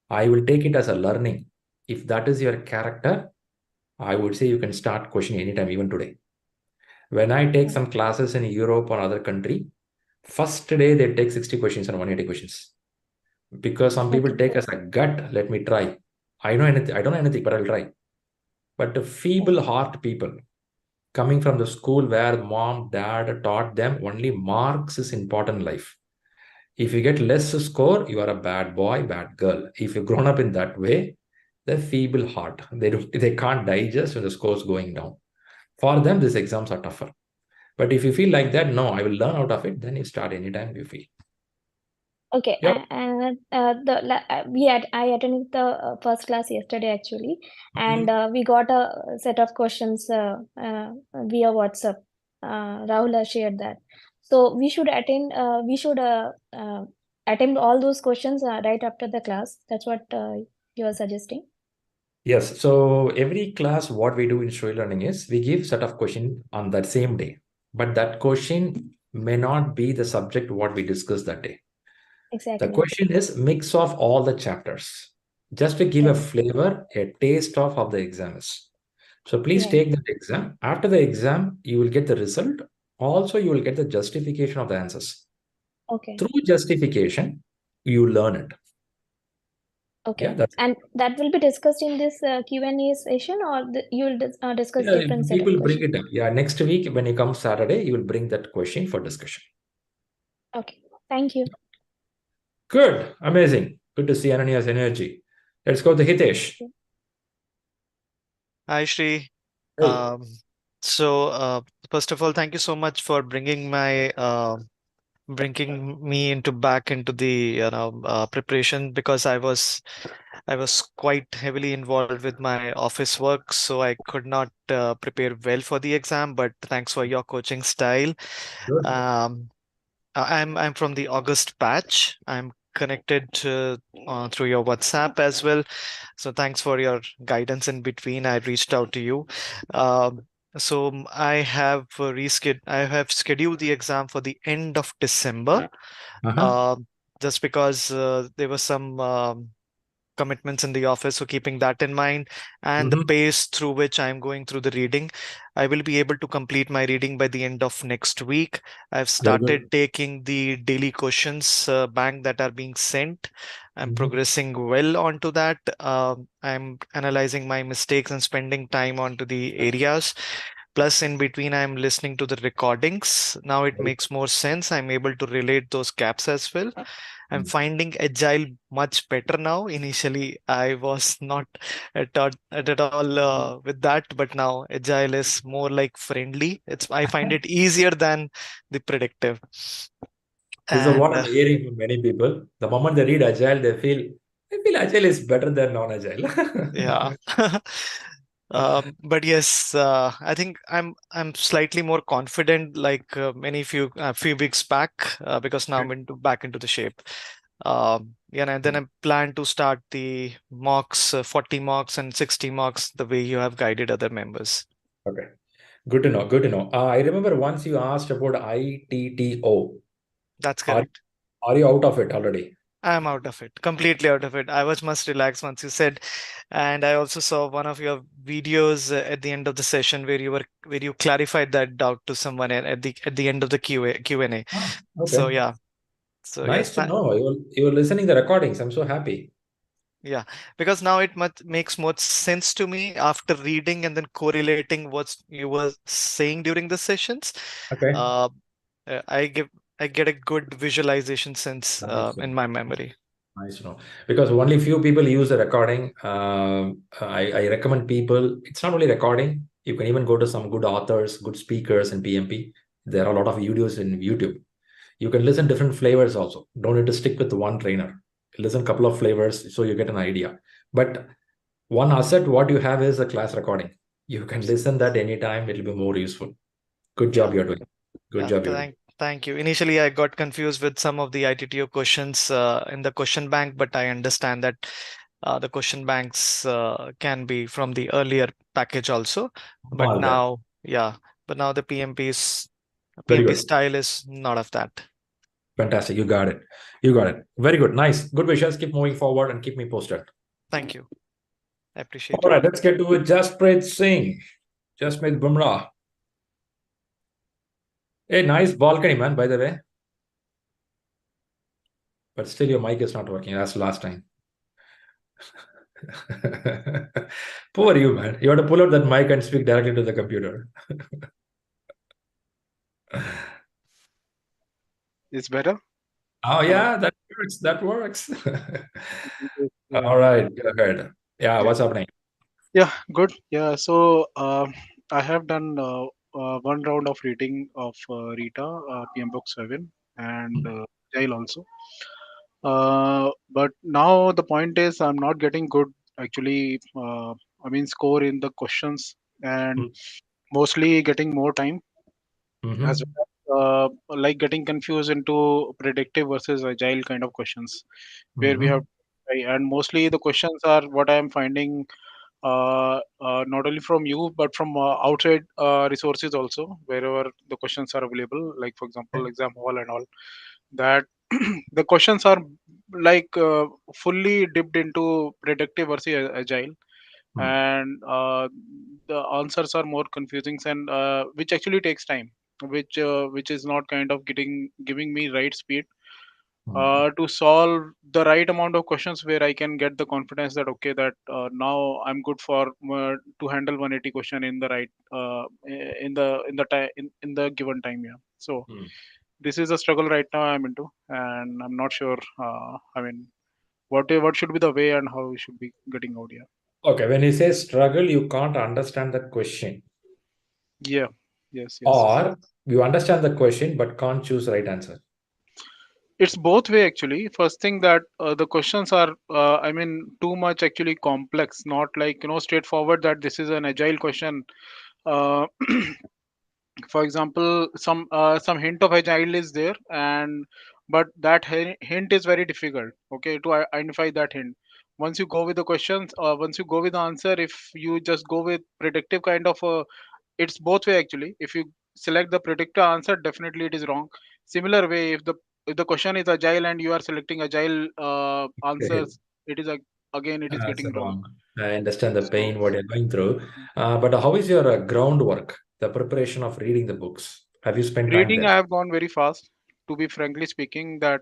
I will take it as a learning. If that is your character, I would say you can start questioning anytime, even today. When I take some classes in Europe or other country, first day they take 60 questions and 180 questions. Because some people take as a gut, let me try. I know anything, I don't know anything, but I'll try. But the feeble heart people coming from the school where mom, dad taught them only marks is important in life. If you get less score, you are a bad boy, bad girl. If you've grown up in that way, they're feeble heart. They can't digest when the score's going down. For them, these exams are tougher. But if you feel like that, no, I will learn out of it, then you start anytime you feel. Okay, Yep. and I attended the first class yesterday actually, and we got a set of questions via WhatsApp. Rahul has shared that, so we should attend. We should attempt all those questions right after the class. That's what you are suggesting. Yes. So every class, what we do in ShriLearning is we give set of question on that same day, but that question may not be the subject what we discuss that day. Exactly. The question is mix of all the chapters, just to give a flavor, a taste of how the exam is. So please take that exam. After the exam, you will get the result. Also, you will get the justification of the answers. Okay. Through justification, you learn it. Okay. Yeah, that's and that will be discussed in this Q&A session, or you will discuss different set of people bring questions? it up. Yeah, next week when you come Saturday, you will bring that question for discussion. Okay. Thank you. Good. Amazing. Good to see Anania's energy. Let's go to Hitesh. Hi, Shri. Hey. First of all, thank you so much for bringing me back into the preparation, because I was quite heavily involved with my office work, so I could not prepare well for the exam. But thanks for your coaching style. Good. I'm from the August batch. I'm connected through your WhatsApp as well. So thanks for your guidance in between. I reached out to you. I have scheduled the exam for the end of December. Just because there was some commitments in the office. So keeping that in mind, and the pace through which I'm going through the reading, I will be able to complete my reading by the end of next week. I've started taking the daily questions bank that are being sent. I'm progressing well onto that. I'm analyzing my mistakes and spending time onto the areas. Plus, in between, I'm listening to the recordings. Now it makes more sense. I'm able to relate those gaps as well. I'm finding Agile much better now. Initially, I was not at all with that, but now Agile is more like friendly. I find it easier than the predictive. This is what I'm hearing from many people. The moment they read Agile, they feel Agile is better than non-Agile. Yeah. But yes, I think I'm slightly more confident, like few weeks back, because now I'm back into the shape. Yeah, and then I plan to start the mocks, 40 mocks and 60 mocks, the way you have guided other members. Okay, good to know. Good to know. I remember once you asked about ITTO. That's correct. Are you out of it already? I'm out of it, completely out of it. I was much relaxed once you said, and I also saw one of your videos at the end of the session where you clarified that doubt to someone at the end of the Q&A. So Okay. yeah, so Nice yes, to know. You were listening the recordings. I'm so happy. yeah, because now it makes more sense to me after reading and then correlating what you were saying during the sessions. Okay. I get a good visualization sense Nice. in my memory. Nice to know. Because only few people use the recording. I recommend people, it's not only recording, you can even go to some good authors, good speakers in PMP. There are a lot of videos in YouTube. You can listen different flavors also. Don't need to stick with one trainer. Listen a couple of flavors so you get an idea. But one asset what you have is a class recording. You can listen that anytime. It'll be more useful. Good job you're doing. Good job you're doing. Thank you. Initially, I got confused with some of the ITTO questions in the question bank, but I understand that the question banks can be from the earlier package also. But now the Very PMP good. style is not of that. Fantastic. You got it. You got it. Very good. Nice. Good wishes. Keep moving forward and keep me posted. Thank you. I appreciate it. All right, let's get to Jasprit Singh. Jasprit Bumrah. Hey, nice balcony, man, by the way. But still your mic is not working as last time. Poor you, man. You have to pull out that mic and speak directly to the computer. It's better? Oh, yeah, that works. That works. All right, go ahead. Yeah, what's happening? Yeah, good. Yeah, so I have done one round of reading of Rita, PM Book 7, and Agile also. But now the point is, I'm not getting good, actually, score in the questions, and mostly getting more time as well as, like getting confused into predictive versus agile kind of questions where we have, and mostly the questions are what I am finding not only from you but from outside resources also, wherever the questions are available, like for example exam hall and all that. The questions are like fully dipped into predictive versus agile, and the answers are more confusing, and which actually takes time, which is not kind of giving me right speed to solve the right amount of questions where I can get the confidence that okay, that now I'm good for to handle 180 question in the right in the given time. Yeah. So this is a struggle right now I'm into, and I'm not sure. What should be the way and how we should be getting out here. Okay, when you say struggle, you can't understand the question. Yeah. Yes. Or you understand the question but can't choose right answer. It's both way actually. First thing that the questions are too much actually complex, not like straightforward that this is an agile question. uh, for example, some hint of agile is there, and but that hint is very difficult, okay, to identify that hint. Once you go with the questions, once you go with the answer, if you just go with predictive kind of it's both way actually. If you select the predictor answer, definitely it is wrong. Similar way, if the question is agile and you are selecting agile answers, it is again it is That's getting wrong. wrong. I understand the So pain what you're going through. But how is your groundwork, the preparation of reading the books? Have you spent time reading, there? I have gone very fast. To be frankly speaking, that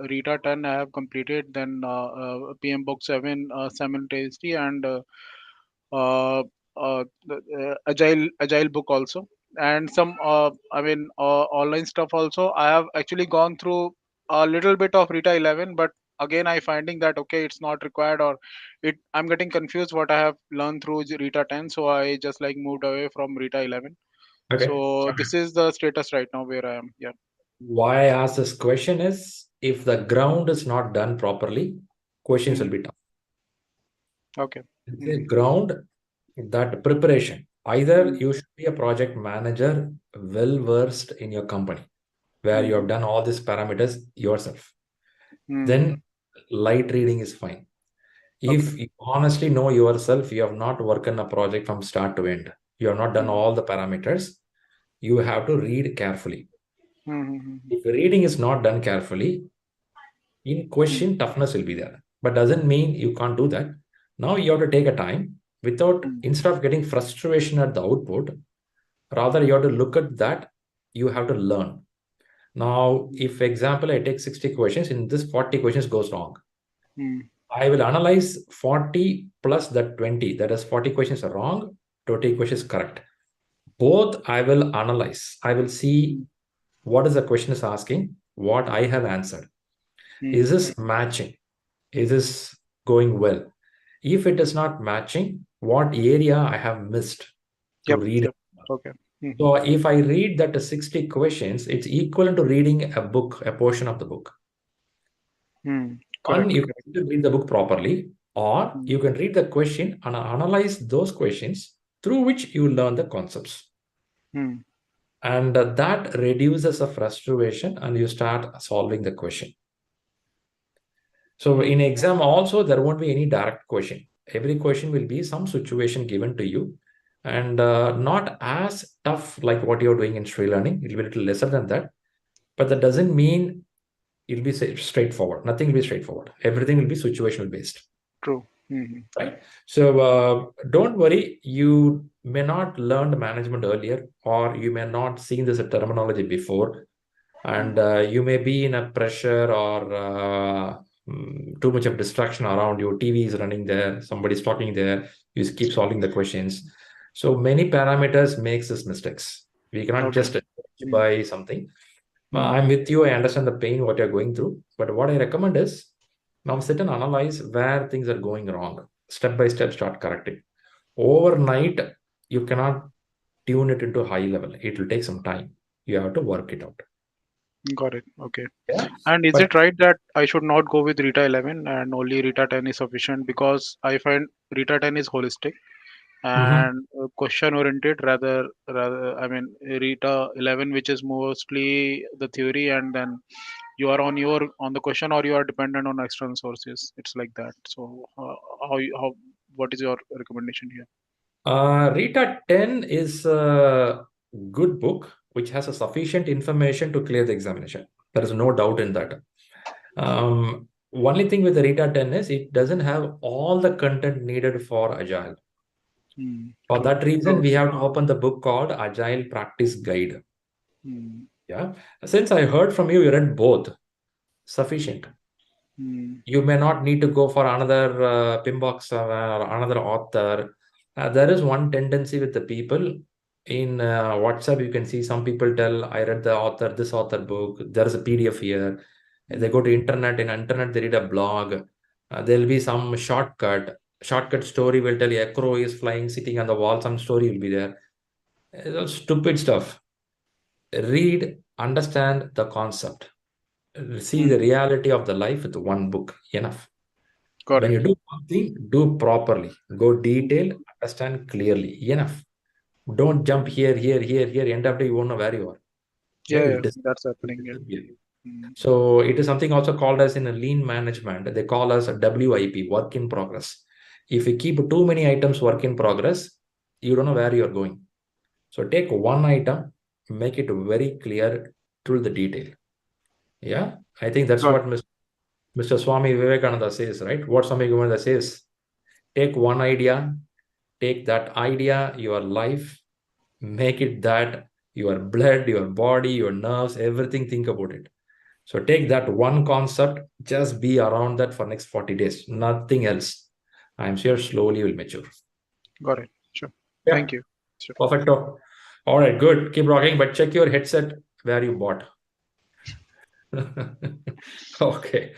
Rita 10 I have completed, then PM Book 7 simultaneously, and the Agile book also, and some online stuff also. I have actually gone through a little bit of Rita 11, but again I finding that okay, it's not required, or I'm getting confused what I have learned through Rita 10, so I just like moved away from Rita 11. Okay. So this is the status right now where I am. Yeah. Why I ask this question is if the ground is not done properly, questions will be tough. Okay. The ground that preparation. Either you should be a project manager well-versed in your company, where you have done all these parameters yourself. Then light reading is fine. If you honestly know yourself, you have not worked on a project from start to end, you have not done all the parameters, you have to read carefully. If reading is not done carefully, in question toughness will be there, but doesn't mean you can't do that. Now you have to take a time without, instead of getting frustration at the output, rather you have to look at that, you have to learn. Now, if example, I take 60 questions, in this 40 questions goes wrong. I will analyze 40 plus that 20, that is 40 questions are wrong, 20 questions correct. Both I will analyze. I will see what is the question is asking, what I have answered. Is this matching? Is this going well? If it is not matching, what area I have missed to read? Okay. So if I read that 60 questions, it's equivalent to reading a book, a portion of the book. One, you can read the book properly, or you can read the question and analyze those questions through which you learn the concepts. And that reduces the frustration and you start solving the question. So in exam also, there won't be any direct question. Every question will be some situation given to you, and not as tough like what you're doing in ShriLearning. It will be a little lesser than that, but that doesn't mean it'll be straightforward. Nothing will be straightforward. Everything will be situational based. True. Right. So don't worry. You may not learn management earlier, or you may not seen this terminology before, and you may be in a pressure or too much of distraction around you. TV is running there, somebody's talking there, you keep solving the questions. So many parameters makes these mistakes. We cannot just judge by something. I'm with you, I understand the pain what you're going through, but what I recommend is now sit and analyze where things are going wrong. Step by step start correcting. Overnight you cannot tune it into high level. It will take some time. You have to work it out. Got it. Okay. Yeah. And is it right that I should not go with Rita 11 and only Rita 10 is sufficient? Because I find Rita 10 is holistic and question oriented rather I mean Rita 11, which is mostly the theory, and then you are on the question, or you are dependent on external sources. It's like that. So what is your recommendation here? Rita 10 is a good book which has a sufficient information to clear the examination. There is no doubt in that. Only thing with the Rita 10 is it doesn't have all the content needed for Agile. For that reason, we have to open the book called Agile Practice Guide. Yeah. Since I heard from you, you read both. Sufficient. You may not need to go for another Pimbox or another author. There is one tendency with the people in WhatsApp. You can see some people tell, I read the author, this author book. There is a PDF here. They go to internet. In internet, they read a blog. There'll be some shortcut story will tell you a crow is flying, sitting on the wall. Some story will be there. It's all stupid stuff. Read, understand the concept. See the reality of the life with one book. Enough. When you do something, do properly. Go detailed, understand clearly. Enough. Don't jump here. End of the day, you won't know where you are. Yeah, that's happening. So it is something also called as in a lean management. They call us a WIP, work in progress. If you keep too many items work in progress, you don't know where you're going. So take one item, make it very clear through the detail. Yeah, I think that's what Mr. Swami Vivekananda says, right? What Swami Vivekananda says, take one idea, take that idea, your life, make it that, your blood, your body, your nerves, everything, think about it. So take that one concept, just be around that for next 40 days, nothing else. I'm sure slowly will mature. Got it. Sure. Yeah. Thank you. Sure. Perfecto. All right, good. Keep rocking, but check your headset where you bought. Okay.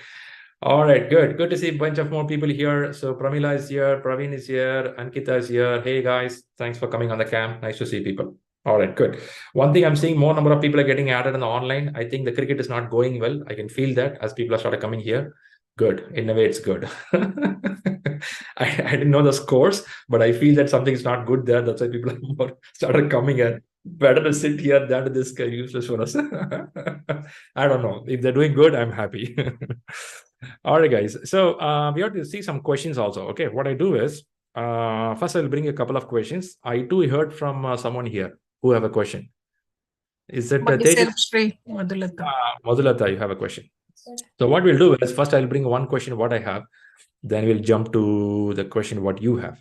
All right, good. Good to see a bunch of more people here. So Pramila is here, Praveen is here, Ankita is here. Hey guys, thanks for coming on the camp. Nice to see people. All right, good. One thing I'm seeing, more number of people are getting added on the online. I think the cricket is not going well. I can feel that as people are started coming here. Good. In a way, it's good. I didn't know the scores, but I feel that something's not good there. That's why people are more started coming in. Better to sit here than to this guy useless for us. I don't know. If they're doing good, I'm happy. All right, guys. So we have to see some questions also. Okay, what I do is first I'll bring a couple of questions. I too heard from someone here who have a question. Is it Myself, Shri, Madhulata. Madhulata, you have a question. So what we'll do is first I'll bring one question what I have, then we'll jump to the question what you have.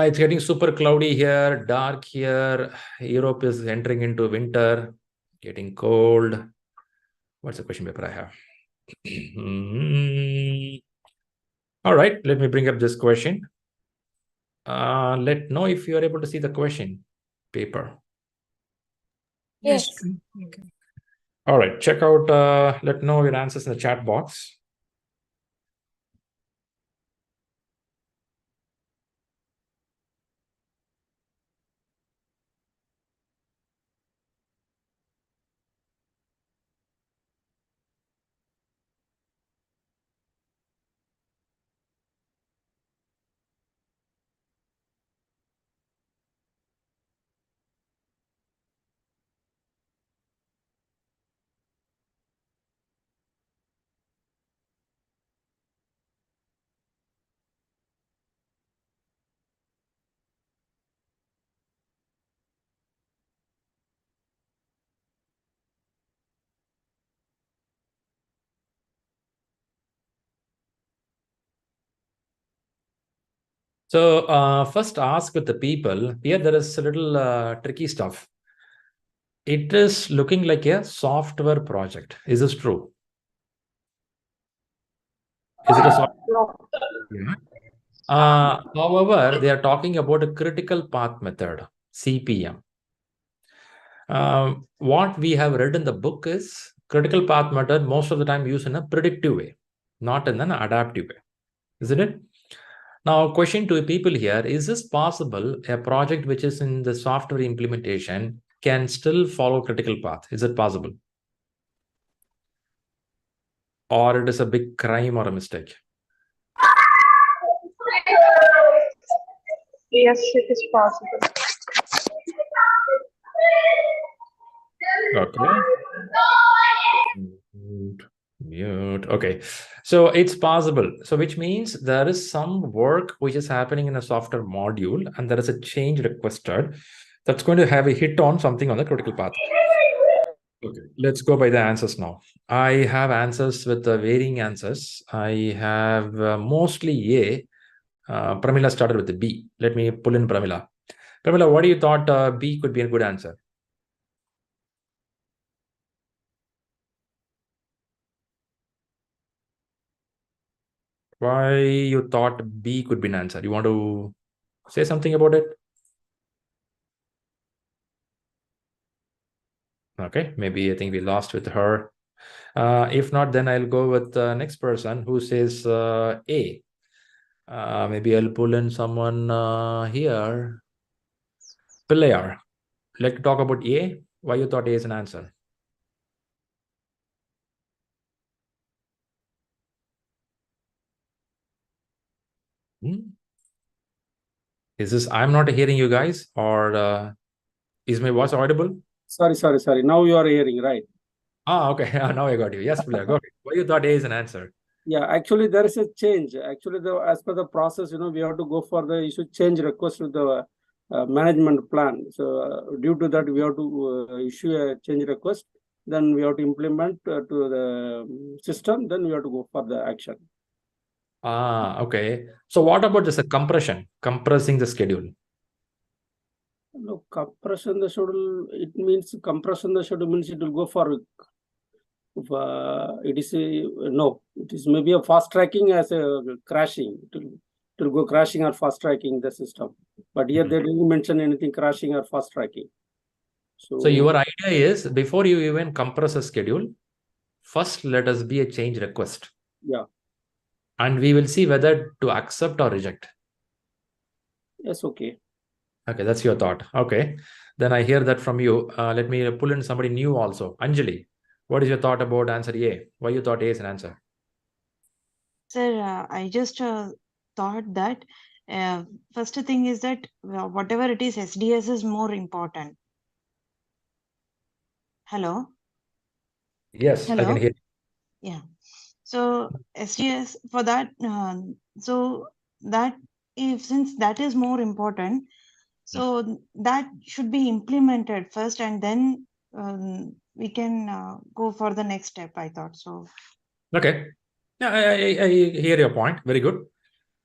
It's getting super cloudy here, dark here. Europe is entering into winter, getting cold. What's the question paper I have? All right, let me bring up this question. Let know if you are able to see the question paper. Yes. Okay. All right, check out, let know your answers in the chat box. So first ask with the people. Here there is a little tricky stuff. It is looking like a software project. Is this true? Is it a software? Yeah. However, they are talking about a critical path method, CPM. What we have read in the book is critical path method most of the time used in a predictive way, not in an adaptive way. Isn't it? Now, question to people here, is this possible a project which is in the software implementation can still follow critical path? Is it possible? Or it is a big crime or a mistake? Yes, it is possible. Okay. Mute. Okay. So it's possible. So which means there is some work which is happening in a software module and there is a change requested that's going to have a hit on something on the critical path. Okay, let's go by the answers now. I have answers with varying answers. I have mostly A. Pramila started with the B. Let me pull in Pramila. Pramila, what do you thought B could be a good answer? Why you thought B could be an answer? You want to say something about it? Okay, maybe I think we lost with her. If not, then I'll go with the next person who says A. Maybe I'll pull in someone here. Pilayar. Like to talk about A? Why you thought A is an answer? Is this, I'm not hearing you guys, or is my voice audible? Sorry. Now you are hearing, right? Okay. Now I got you. Yes, Pilayar, go ahead. Why you thought A is an answer? Yeah, actually there is a change. Actually, as per the process, we have to go for the issue change request with the management plan. So due to that, we have to issue a change request. Then we have to implement to the system. Then we have to go for the action. Okay. So what about this compression, compressing the schedule? No, compression the schedule, it means compression the schedule means it will go for it is maybe a fast tracking as a crashing. It will go crashing or fast tracking the system. But here they didn't mention anything crashing or fast tracking. So your idea is before you even compress a schedule, first let us be a change request. Yeah. And we will see whether to accept or reject. Yes, okay. Okay, that's your thought. Okay. Then I hear that from you. Let me pull in somebody new also. Anjali, what is your thought about answer A? Why you thought A is an answer? Sir, I just thought that first thing is that whatever it is, SDS is more important. Hello? Yes, I can Hello? hear. Yeah. So SDS for that, so that if since that is more important, so that should be implemented first, and then we can go for the next step. I thought so. Okay. Yeah, I hear your point. Very good.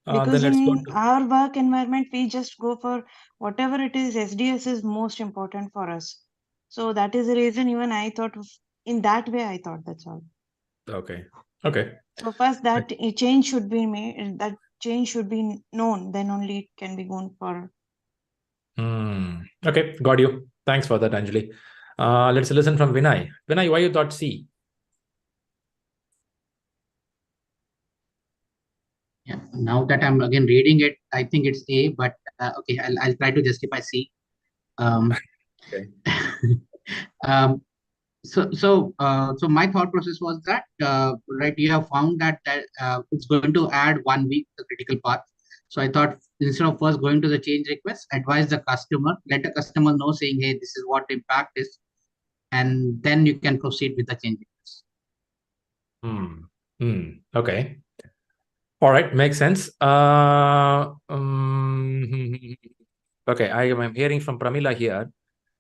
Then Because let's go in to. our work environment, we just go for whatever it is, SDS is most important for us. So that is the reason even I thought of in that way, I thought that's all. Okay. Okay. So first that a change should be made, that change should be known, then only it can be gone for. Okay, got you. Thanks for that, Anjali. Let's listen from Vinay. Vinay, why you thought C? Yeah, now that I'm again reading it, I think it's A, but okay, I'll try to justify C. Okay. So my thought process was that right, you have found that it's going to add 1 week the critical path. So I thought instead of first going to the change request, advise the customer, let the customer know saying, hey, this is what the impact is, and then you can proceed with the change request. Okay. All right, makes sense. Okay, I am hearing from Pramila here.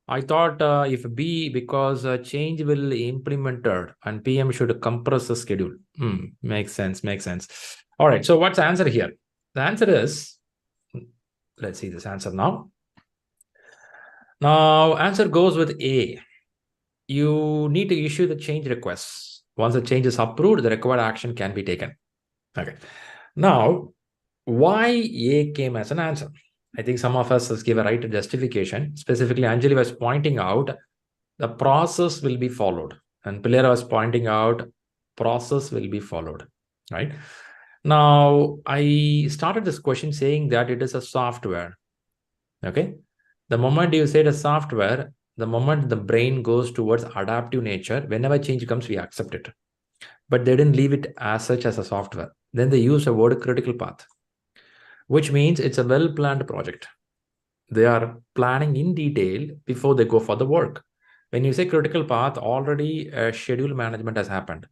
I thought if B, because change will implemented and PM should compress the schedule. Makes sense, makes sense. All right, so what's the answer here? The answer is, let's see this answer now. Now, answer goes with A. You need to issue the change requests. Once the change is approved, the required action can be taken. Okay. Now, why A came as an answer? I think some of us has given a right justification. Specifically, Anjali was pointing out the process will be followed. And Pilera was pointing out process will be followed, right? Now, I started this question saying that it is a software, okay? The moment you say the software, the moment the brain goes towards adaptive nature, whenever change comes, we accept it. But they didn't leave it as such as a software. Then they use a word critical path, which means it's a well-planned project. They are planning in detail before they go for the work. When you say critical path, already a schedule management has happened.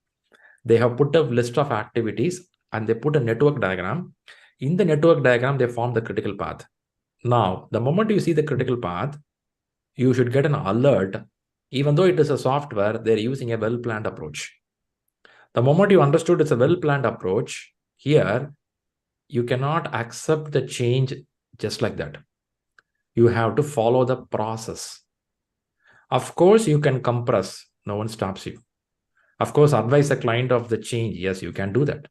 They have put a list of activities and they put a network diagram. In the network diagram, they form the critical path. Now, the moment you see the critical path, you should get an alert. Even though it is a software, they're using a well-planned approach. The moment you understood it's a well-planned approach, here, you cannot accept the change just like that. You have to follow the process. Of course, you can compress. No one stops you. Of course, advise the client of the change. Yes, you can do that.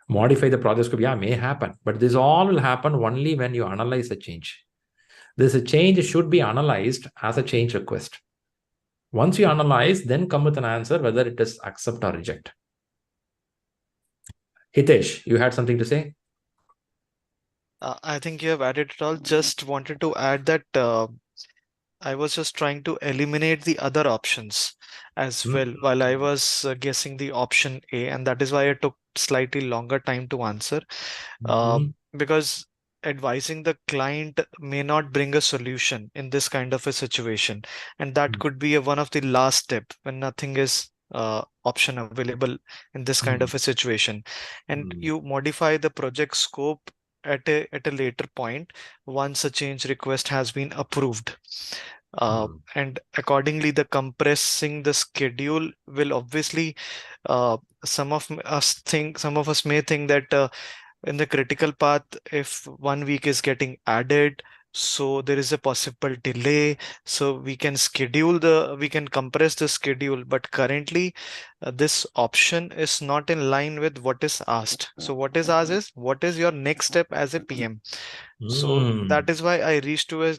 Modify the process scope. Yeah, may happen. But this all will happen only when you analyze the change. This change should be analyzed as a change request. Once you analyze, then come with an answer whether it is accept or reject. Hitesh, you had something to say? I think you have added it all. Just wanted to add that I was just trying to eliminate the other options as well while I was guessing the option A, and that is why it took slightly longer time to answer. Because advising the client may not bring a solution in this kind of a situation, and that could be one of the last step when nothing is option available in this kind of a situation, and you modify the project scope at a later point once a change request has been approved. And accordingly, the compressing the schedule will obviously, some of us may think that in the critical path, if 1 week is getting added, so there is a possible delay. So we can compress the schedule, but currently this option is not in line with what is asked. So what is asked is what is your next step as a PM. So that is why I reached to a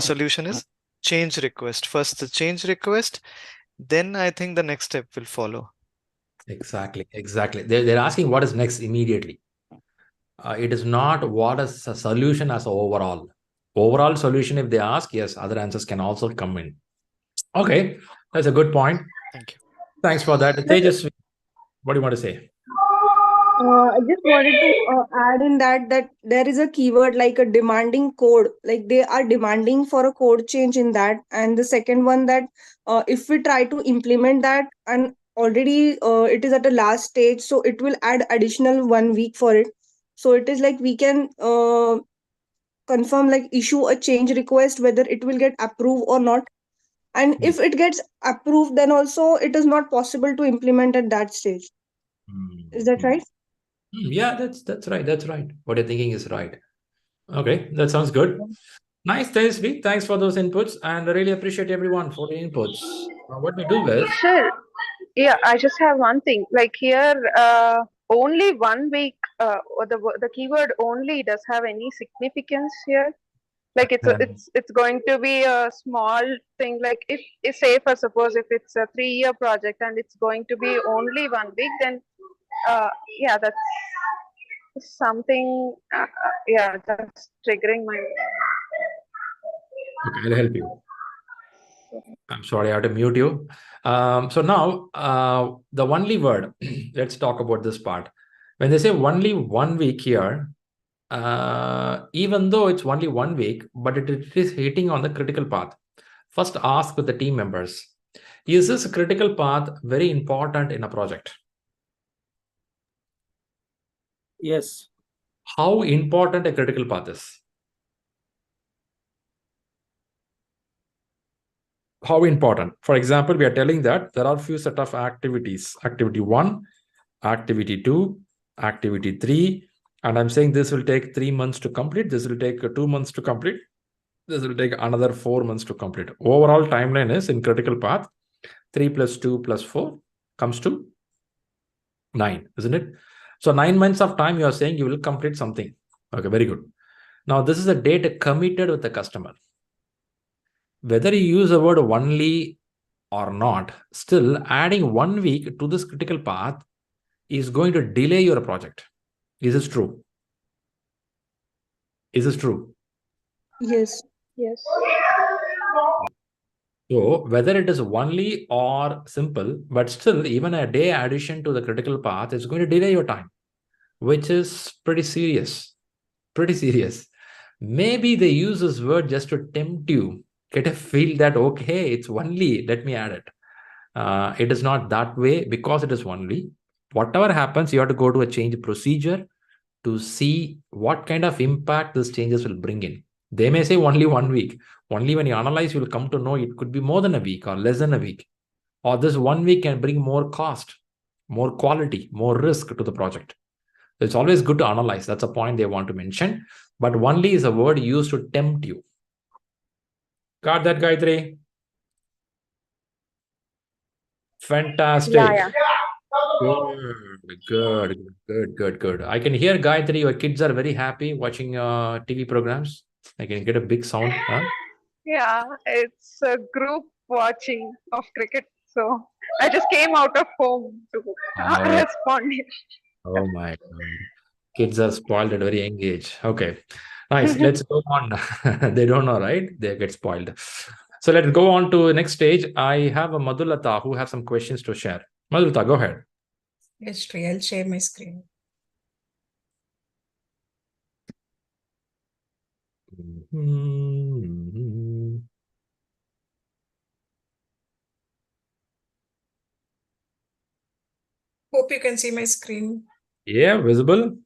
solution is change request. First the change request, then I think the next step will follow. Exactly. They're asking what is next immediately. It is not what is a solution as overall. Overall solution, if they ask, yes, other answers can also come in. Okay, that's a good point. Thank you. Thanks for that. Tejas, what do you want to say? I just wanted to add in that there is a keyword like a demanding code, like they are demanding for a code change in that. And the second one that if we try to implement that and already it is at the last stage, so it will add additional 1 week for it. So it is like we can confirm, like issue a change request whether it will get approved or not. And if it gets approved, then also it is not possible to implement at that stage. Is that right? Yeah, that's right. That's right. What you're thinking is right. Okay, that sounds good. Nice, Tejasvi. Thanks for those inputs, and I really appreciate everyone for the inputs. Now, what we do is, Sure. Yeah, I just have one thing. Like here, only 1 week, or the keyword only does have any significance here. Like it's going to be a small thing. Like if say for suppose if it's a 3-year project and it's going to be only 1 week, then yeah, that's something. Yeah, that's triggering my. okay, I'll help you. I'm sorry, I have to mute you. So now, the only word, let's talk about this part. When they say only 1 week here, even though it's only 1 week, but it is hitting on the critical path. First, ask with the team members, is this critical path very important in a project? Yes. How important a critical path is? How important? For example, we are telling that there are few set of activities. Activity 1, activity 2, activity 3, and I'm saying this will take 3 months to complete. This will take 2 months to complete. This will take another 4 months to complete. Overall timeline is in critical path 3 plus 2 plus 4 comes to 9, isn't it? So 9 months of time you are saying you will complete something. Okay, very good. Now this is a date committed with the customer. Whether you use the word only or not, still adding 1 week to this critical path is going to delay your project. Is this true? Is this true? Yes. Yes. So whether it is only or simple, but still even a day addition to the critical path is going to delay your time, which is pretty serious. Pretty serious. Maybe they use this word just to tempt you, get a feel that, okay, it's only, let me add it. It is not that way because it is only. Whatever happens, you have to go to a change procedure to see what kind of impact these changes will bring in. They may say only 1 week. Only when you analyze, you will come to know it could be more than a week or less than a week. Or this 1 week can bring more cost, more quality, more risk to the project. It's always good to analyze. That's a point they want to mention. But only is a word used to tempt you. Got that, Gayatri? Fantastic. Yeah. Good. I can hear, Gayatri, your kids are very happy watching TV programs. I can get a big sound. Huh? Yeah, it's a group watching of cricket. So I just came out of home to respond. Oh my God. Kids are spoiled at very young age. Okay. Nice. Let's go on. They don't know, right? They get spoiled. So let's go on to the next stage. I have a Madhulata who have some questions to share. Madhulata, go ahead. Yes, Shri, I'll share my screen. Hope you can see my screen. Yeah, visible.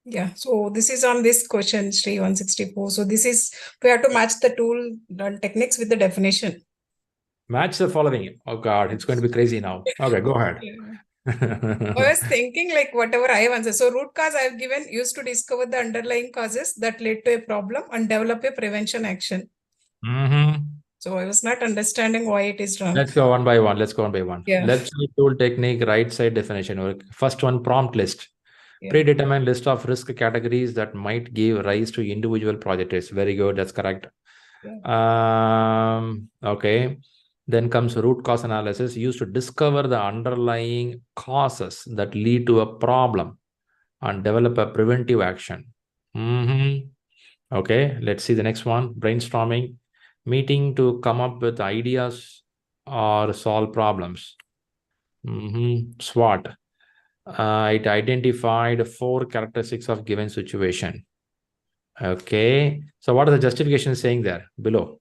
Yeah, so this is on this question, Shri 164. So this is, we have to match the tool techniques with the definition. Match the following. Oh God, it's going to be crazy now. Okay, go ahead. I was thinking like whatever I have answered. So root cause I have given used to discover the underlying causes that led to a problem and develop a prevention action. So I was not understanding why it is wrong. Let's go one by one. Yeah. Left side tool technique, right side definition. First one, prompt list. Yeah. Predetermined list of risk categories that might give rise to individual projects. Very good. That's correct. Yeah. Okay. Then comes root cause analysis, used to discover the underlying causes that lead to a problem and develop a preventive action. Okay, let's see the next one. Brainstorming, meeting to come up with ideas or solve problems. SWOT, It identified 4 characteristics of given situation. Okay. So what are the justifications saying there below?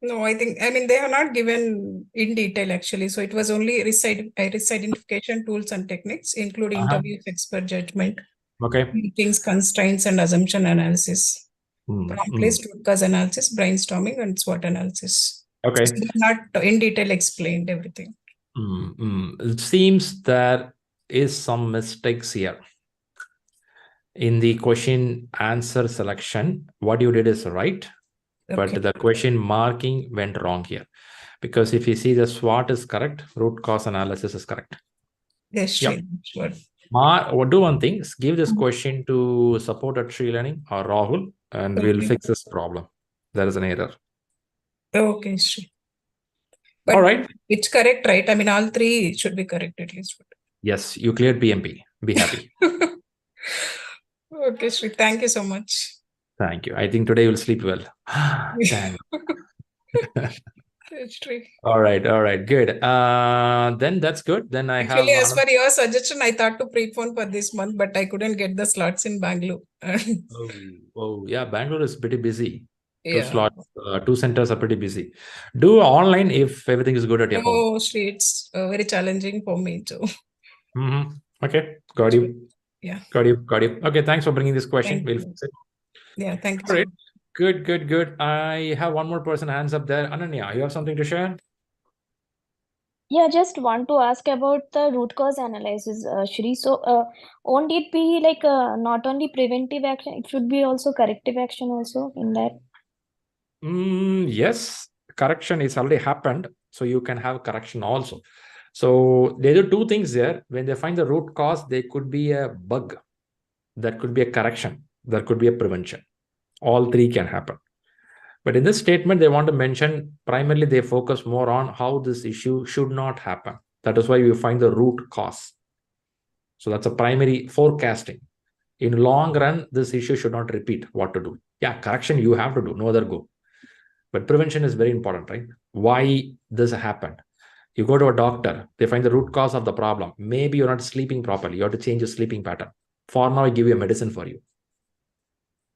No, I mean, they have not given in detail actually. So it was only risk identification tools and techniques, including interviews, expert judgment, Okay. meetings, constraints, and assumption analysis, prompt-based root cause analysis, brainstorming, and SWOT analysis. Okay. So not in detail explained everything. It seems there is some mistakes here. In the question answer selection, what you did is right, but the question marking went wrong here. Because if you see the SWOT is correct, root cause analysis is correct. Yes, Shri. Sure. Do one thing, give this question to support at ShriLearning or Rahul, and we'll fix this problem. There is an error. Okay, Shri. But all right. It's correct, right? I mean, all 3 should be correct at least. Yes, you cleared PMP. Be happy. Okay, Shri. Thank you so much. Thank you. I think today you'll sleep well. Thank Shri. All right, good. Then that's good. Then I Actually, have as per your suggestion, I thought to prepone for this month, but I couldn't get the slots in Bangalore. Yeah, Bangalore is pretty busy. 2 Yeah. slots, 2 centers are pretty busy. Do online if everything is good at your home. Oh, Shri, it's very challenging for me too. Okay, got you. Yeah. Got you. Okay, thanks for bringing this question. Thank We'll you. fix it. Yeah, thank you. All right. Good. I have one more person hands up there. Ananya, you have something to share? Yeah, just want to ask about the root cause analysis, Shri. So, won't it be like not only preventive action, it should be also corrective action also in that? Yes, correction is already happened, so you can have correction also. So there are 2 things there. When they find the root cause, there could be a bug, that could be a correction, there could be a prevention. All 3 can happen. But in this statement, they want to mention primarily they focus more on how this issue should not happen. That is why you find the root cause. So that's a primary forecasting. In long run, this issue should not repeat. What to do? Yeah, correction you have to do, no other go. But prevention is very important, right? Why this happened? You go to a doctor, they find the root cause of the problem. Maybe you're not sleeping properly. You have to change your sleeping pattern. For now, I give you a medicine for you.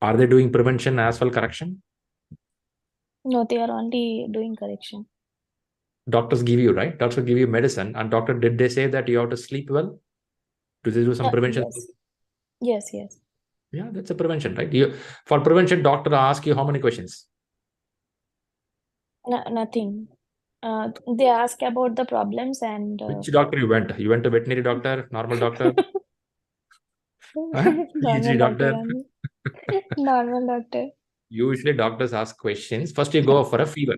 Are they doing prevention as well correction? No, they are only doing correction. Doctors give you, right? Doctors give you medicine. And doctor, did they say that you have to sleep well? Do they do some prevention? Yes. Yeah, that's a prevention, right? For prevention, doctor ask you how many questions? Nothing. They ask about the problems and Which doctor you went? You went to veterinary doctor, normal doctor? normal doctor. Normal doctor. Usually doctors ask questions. First you go for a fever.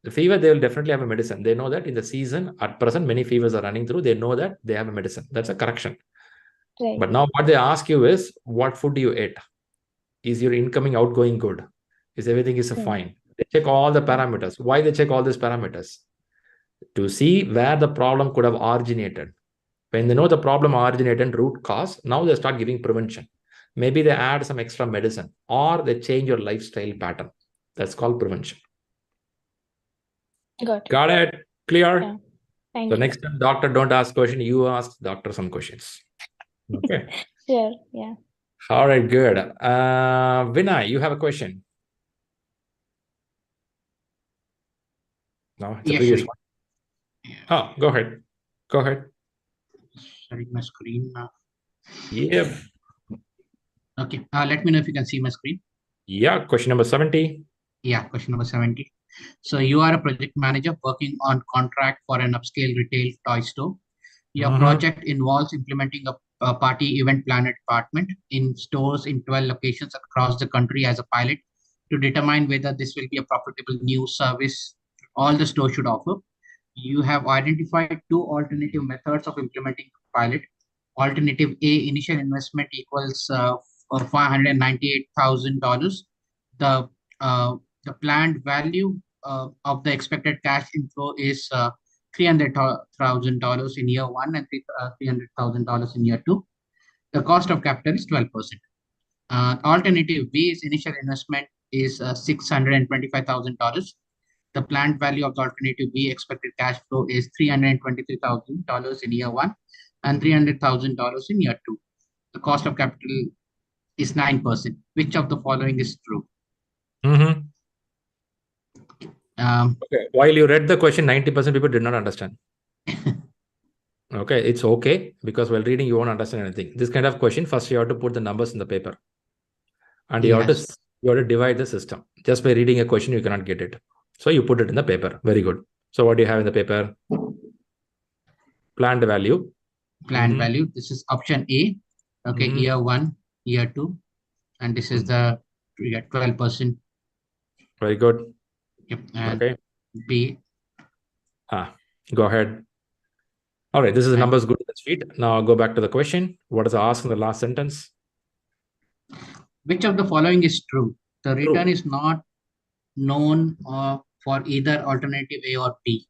The fever, they will definitely have a medicine. They know that in the season, at present, many fevers are running through. They know that they have a medicine. That's a correction. Right. But now what they ask you is, what food do you eat? Is your incoming, outgoing good? Is everything is fine? They check all the parameters. Why they check all these parameters? To see where the problem could have originated. When they know the problem originated, root cause, now they start giving prevention. Maybe they add some extra medicine or they change your lifestyle pattern. That's called prevention. Got it? Clear? Yeah. Thank So you. next time, doctor, don't ask question. You ask doctor some questions. Okay. Sure. Yeah. All right, good. Vinay, you have a question? No, it's a previous one. Oh, go ahead. Sharing my screen now. Yep. Okay. Let me know if you can see my screen. Yeah. Question number 70. Yeah. Question number 70. So you are a project manager working on contract for an upscale retail toy store. Your project involves implementing a party event planner department in stores in 12 locations across the country as a pilot to determine whether this will be a profitable new service all the stores should offer. You have identified 2 alternative methods of implementing the pilot. Alternative A, initial investment equals $598,000. The planned value of the expected cash inflow is $300,000 in year 1 and $300,000 in year 2. The cost of capital is 12%. Alternative B's initial investment is $625,000. The planned value of the alternative B expected cash flow is $323,000 in year 1 and $300,000 in year 2. The cost of capital is 9%. Which of the following is true? Okay. While you read the question, 90% people did not understand. Okay, it's okay, because while reading, you won't understand anything. This kind of question, first you have to put the numbers in the paper. And you have to divide the system. Just by reading a question, you cannot get it. So you put it in the paper. Very good. So what do you have in the paper? Planned value. Planned value. This is option A. Okay, year 1, year 2. And this is the 12%. Very good. Yep. And okay. B. Go ahead. All right, this is the numbers good in the sheet. Now go back to the question. What is asked in the last sentence? Which of the following is true? The return is not known for either alternative A or B.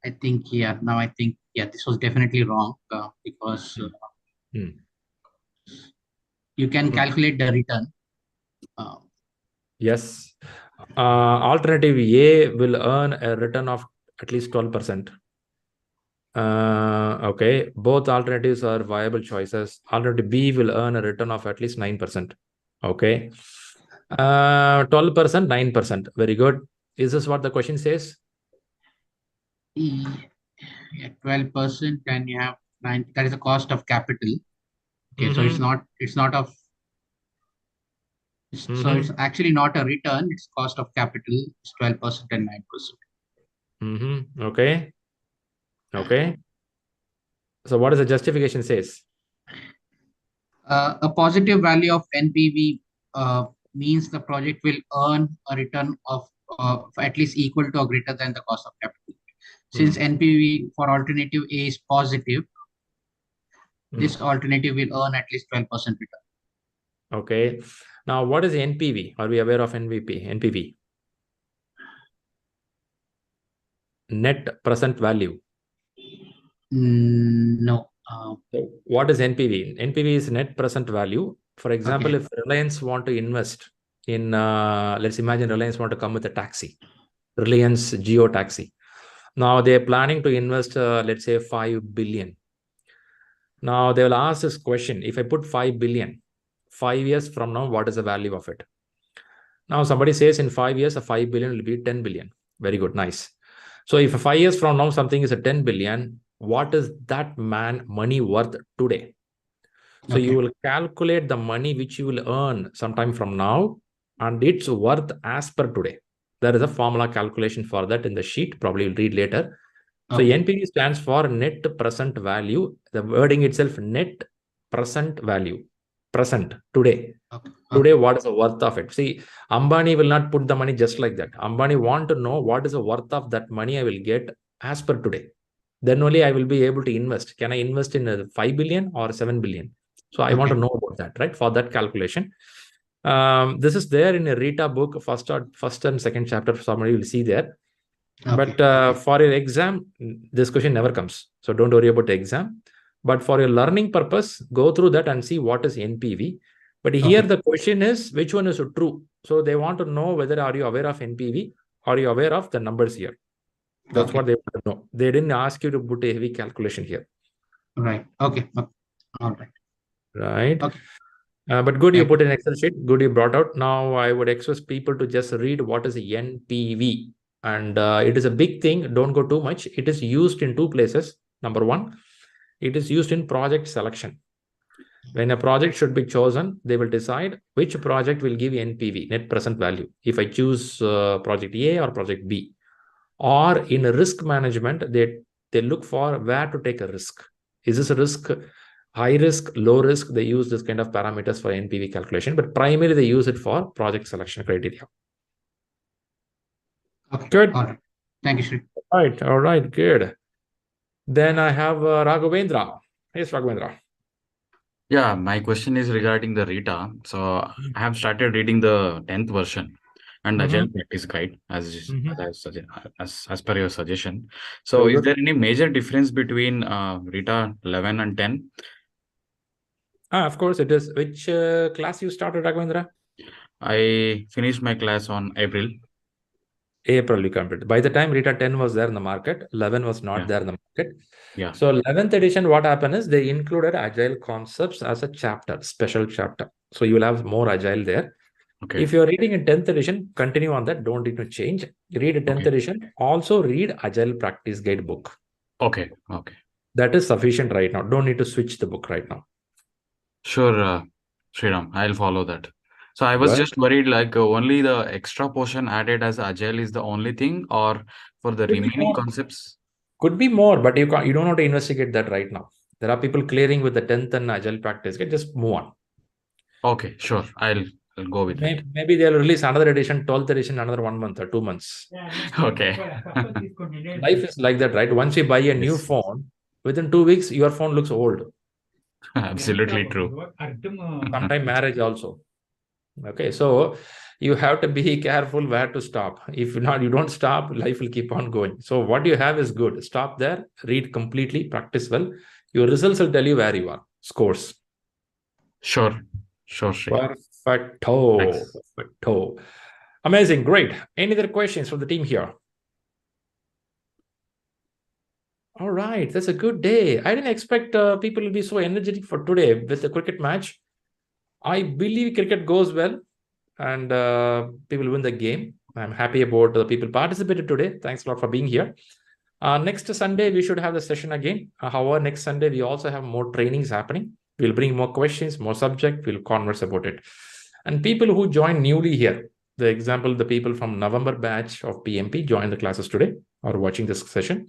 I think here, now I think, this was definitely wrong because you can calculate the return. Yes. Alternative A will earn a return of at least 12%. Okay, both alternatives are viable choices. Alternative B will earn a return of at least 9%. Okay. 12%, 9%. Very good. Is this what the question says? Yeah, 12%, and you have 9. That is the cost of capital. Okay, so it's not of. So it's actually not a return. It's cost of capital. It's 12% and 9%. Okay. Okay. So what does the justification says? A positive value of NPV means the project will earn a return of at least equal to or greater than the cost of capital. Since NPV for alternative A is positive, this alternative will earn at least 12% return. Okay. Now, what is NPV? Are we aware of NPV? Net present value. No. So what is NPV? NPV is net present value. For example, if Reliance want to invest in, let's imagine Reliance want to come with a taxi, Reliance Geo taxi. Now they're planning to invest, let's say 5 billion. Now they will ask this question, if I put 5 billion, 5 years from now, what is the value of it? Now somebody says in 5 years, a 5 billion will be 10 billion. Very good, nice. So if 5 years from now, something is a 10 billion, what is that money worth today? So you will calculate the money which you will earn sometime from now, and its worth as per today. There is a formula calculation for that in the sheet, probably you'll read later. So NPV stands for net present value. The wording itself, net present value. Present, today. Today, what is the worth of it? See, Ambani will not put the money just like that. Ambani want to know what is the worth of that money I will get as per today. Then only I will be able to invest. Can I invest in 5 billion or 7 billion? So I want to know about that, right? For that calculation. This is there in a Rita book, first and second chapter. Somebody will see there. But for your exam, this question never comes. So don't worry about the exam. But for your learning purpose, go through that and see what is NPV. But here the question is, which one is true? So they want to know whether are you aware of NPV? Are you aware of the numbers here? That's what they want to know. They didn't ask you to put a heavy calculation here. Right. Okay. All right. Right. But good, you put an Excel sheet. Good, you brought out. Now I would request people to just read what is NPV. And it is a big thing. Don't go too much. It is used in 2 places. Number 1, it is used in project selection. When a project should be chosen, they will decide which project will give NPV, net present value. If I choose project A or project B. Or in risk management, they look for where to take a risk. Is this a risk, high risk, low risk? They use this kind of parameters for NPV calculation, but primarily they use it for project selection criteria. Good. All right. Thank you, Shri. All right, good. Then I have Raghavendra. Yes, Raghavendra. Yeah, my question is regarding the Rita. So I have started reading the 10th version and Agile Practice Guide as per your suggestion. So is there any major difference between Rita 11 and 10? Of course it is. Which class you started, Raghavendra? I finished my class on April. April you completed. By the time Rita 10 was there in the market, 11 was not there in the market. Yeah. So 11th edition, what happened is they included Agile concepts as a chapter, special chapter. So you will have more Agile there. Okay. If you're reading in 10th edition, continue on that. Don't need to change. Read a 10th edition. Also read Agile Practice Guide book. Okay. That is sufficient right now. Don't need to switch the book right now. Sure, Shriram, I'll follow that. So I was just worried, like only the extra portion added as Agile is the only thing, or for the remaining concepts? Could be more, but you don't have to investigate that right now. There are people clearing with the 10th and Agile Practice Guide. Just move on. Okay, sure. I'll go with that. Maybe they'll release another edition, 12th edition, another 1 month or 2 months. Okay. Life is like that, right? Once you buy a new phone, within 2 weeks, your phone looks old. Absolutely true. Sometime marriage also. Okay, so you have to be careful where to stop. If not, you don't stop, life will keep on going. So what you have is good. Stop there, read completely, practice well. Your results will tell you where you are. Scores. Sure, Shri. Perfecto. Amazing, great. Any other questions from the team here? All right, that's a good day. I didn't expect people will be so energetic for today with the cricket match. I believe cricket goes well and people win the game. I'm happy about the people participated today. Thanks a lot for being here. Next Sunday, we should have the session again. However, next Sunday, we also have more trainings happening. We'll bring more questions, more subject. We'll converse about it. And people who join newly here, the example, the people from November batch of PMP join the classes today or watching this session.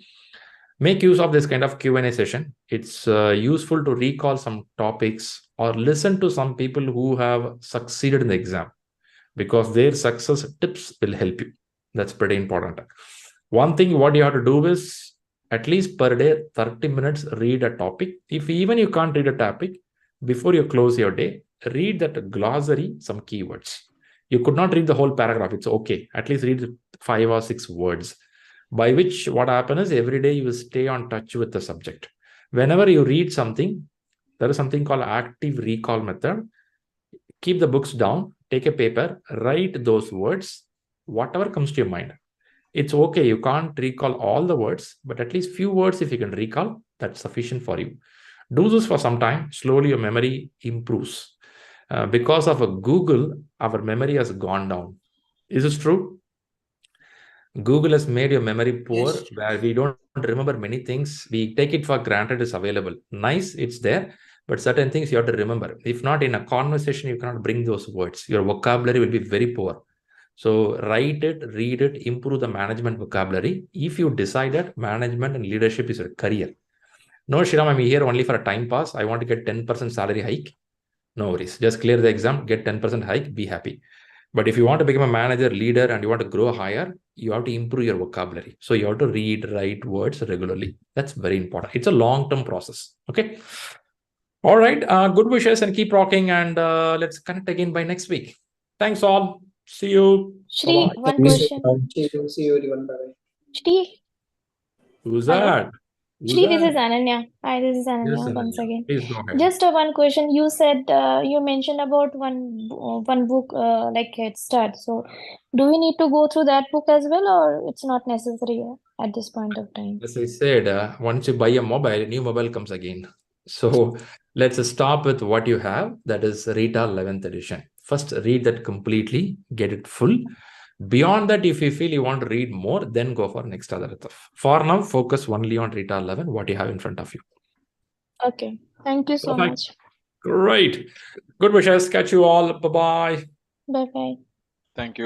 Make use of this kind of Q&A session. It's useful to recall some topics or listen to some people who have succeeded in the exam because their success tips will help you. That's pretty important. One thing what you have to do is at least per day, 30 minutes, read a topic. If even you can't read a topic, before you close your day, read that glossary, some keywords. You could not read the whole paragraph. It's okay. At least read 5 or 6 words. By which what happens is every day you will stay on touch with the subject. Whenever you read something, there is something called active recall method. Keep the books down, take a paper, write those words, whatever comes to your mind. It's okay. You can't recall all the words, but at least few words if you can recall, that's sufficient for you. Do this for some time. Slowly your memory improves. Because of a Google, our memory has gone down. Is this true? Google has made your memory poor, yes, where we don't remember many things. We take it for granted it's available. Nice, it's there, but certain things you have to remember. If not, in a conversation, you cannot bring those words. Your vocabulary will be very poor. So write it, read it, improve the management vocabulary. If you decide that management and leadership is your career. No, Shriram, I'm here only for a time pass. I want to get 10% salary hike. No worries. Just clear the exam, get 10% hike, be happy. But if you want to become a manager, leader, and you want to grow higher, you have to improve your vocabulary. So you have to read, write words regularly. That's very important. It's a long-term process. Okay. All right. Good wishes and keep rocking. And let's connect again by next week. Thanks all. See you. Shri, one question. See you everyone. Bye. Shri. Who's that? Shri, this is Ananya. Hi, this is Ananya, Yes, Ananya. once again. Please go ahead. Just one question. You said you mentioned about one book like Head Start. So, do we need to go through that book as well, or it's not necessary at this point of time? As I said, once you buy a mobile, new mobile comes again. So let's stop with what you have. That is Rita 11th edition. First, read that completely, get it full. Beyond that, if you feel you want to read more, then go for next other stuff. For now, focus only on Rita 11, what you have in front of you. Okay. Thank you so much. Great. Good wishes. Catch you all. Bye-bye. Bye-bye. Thank you.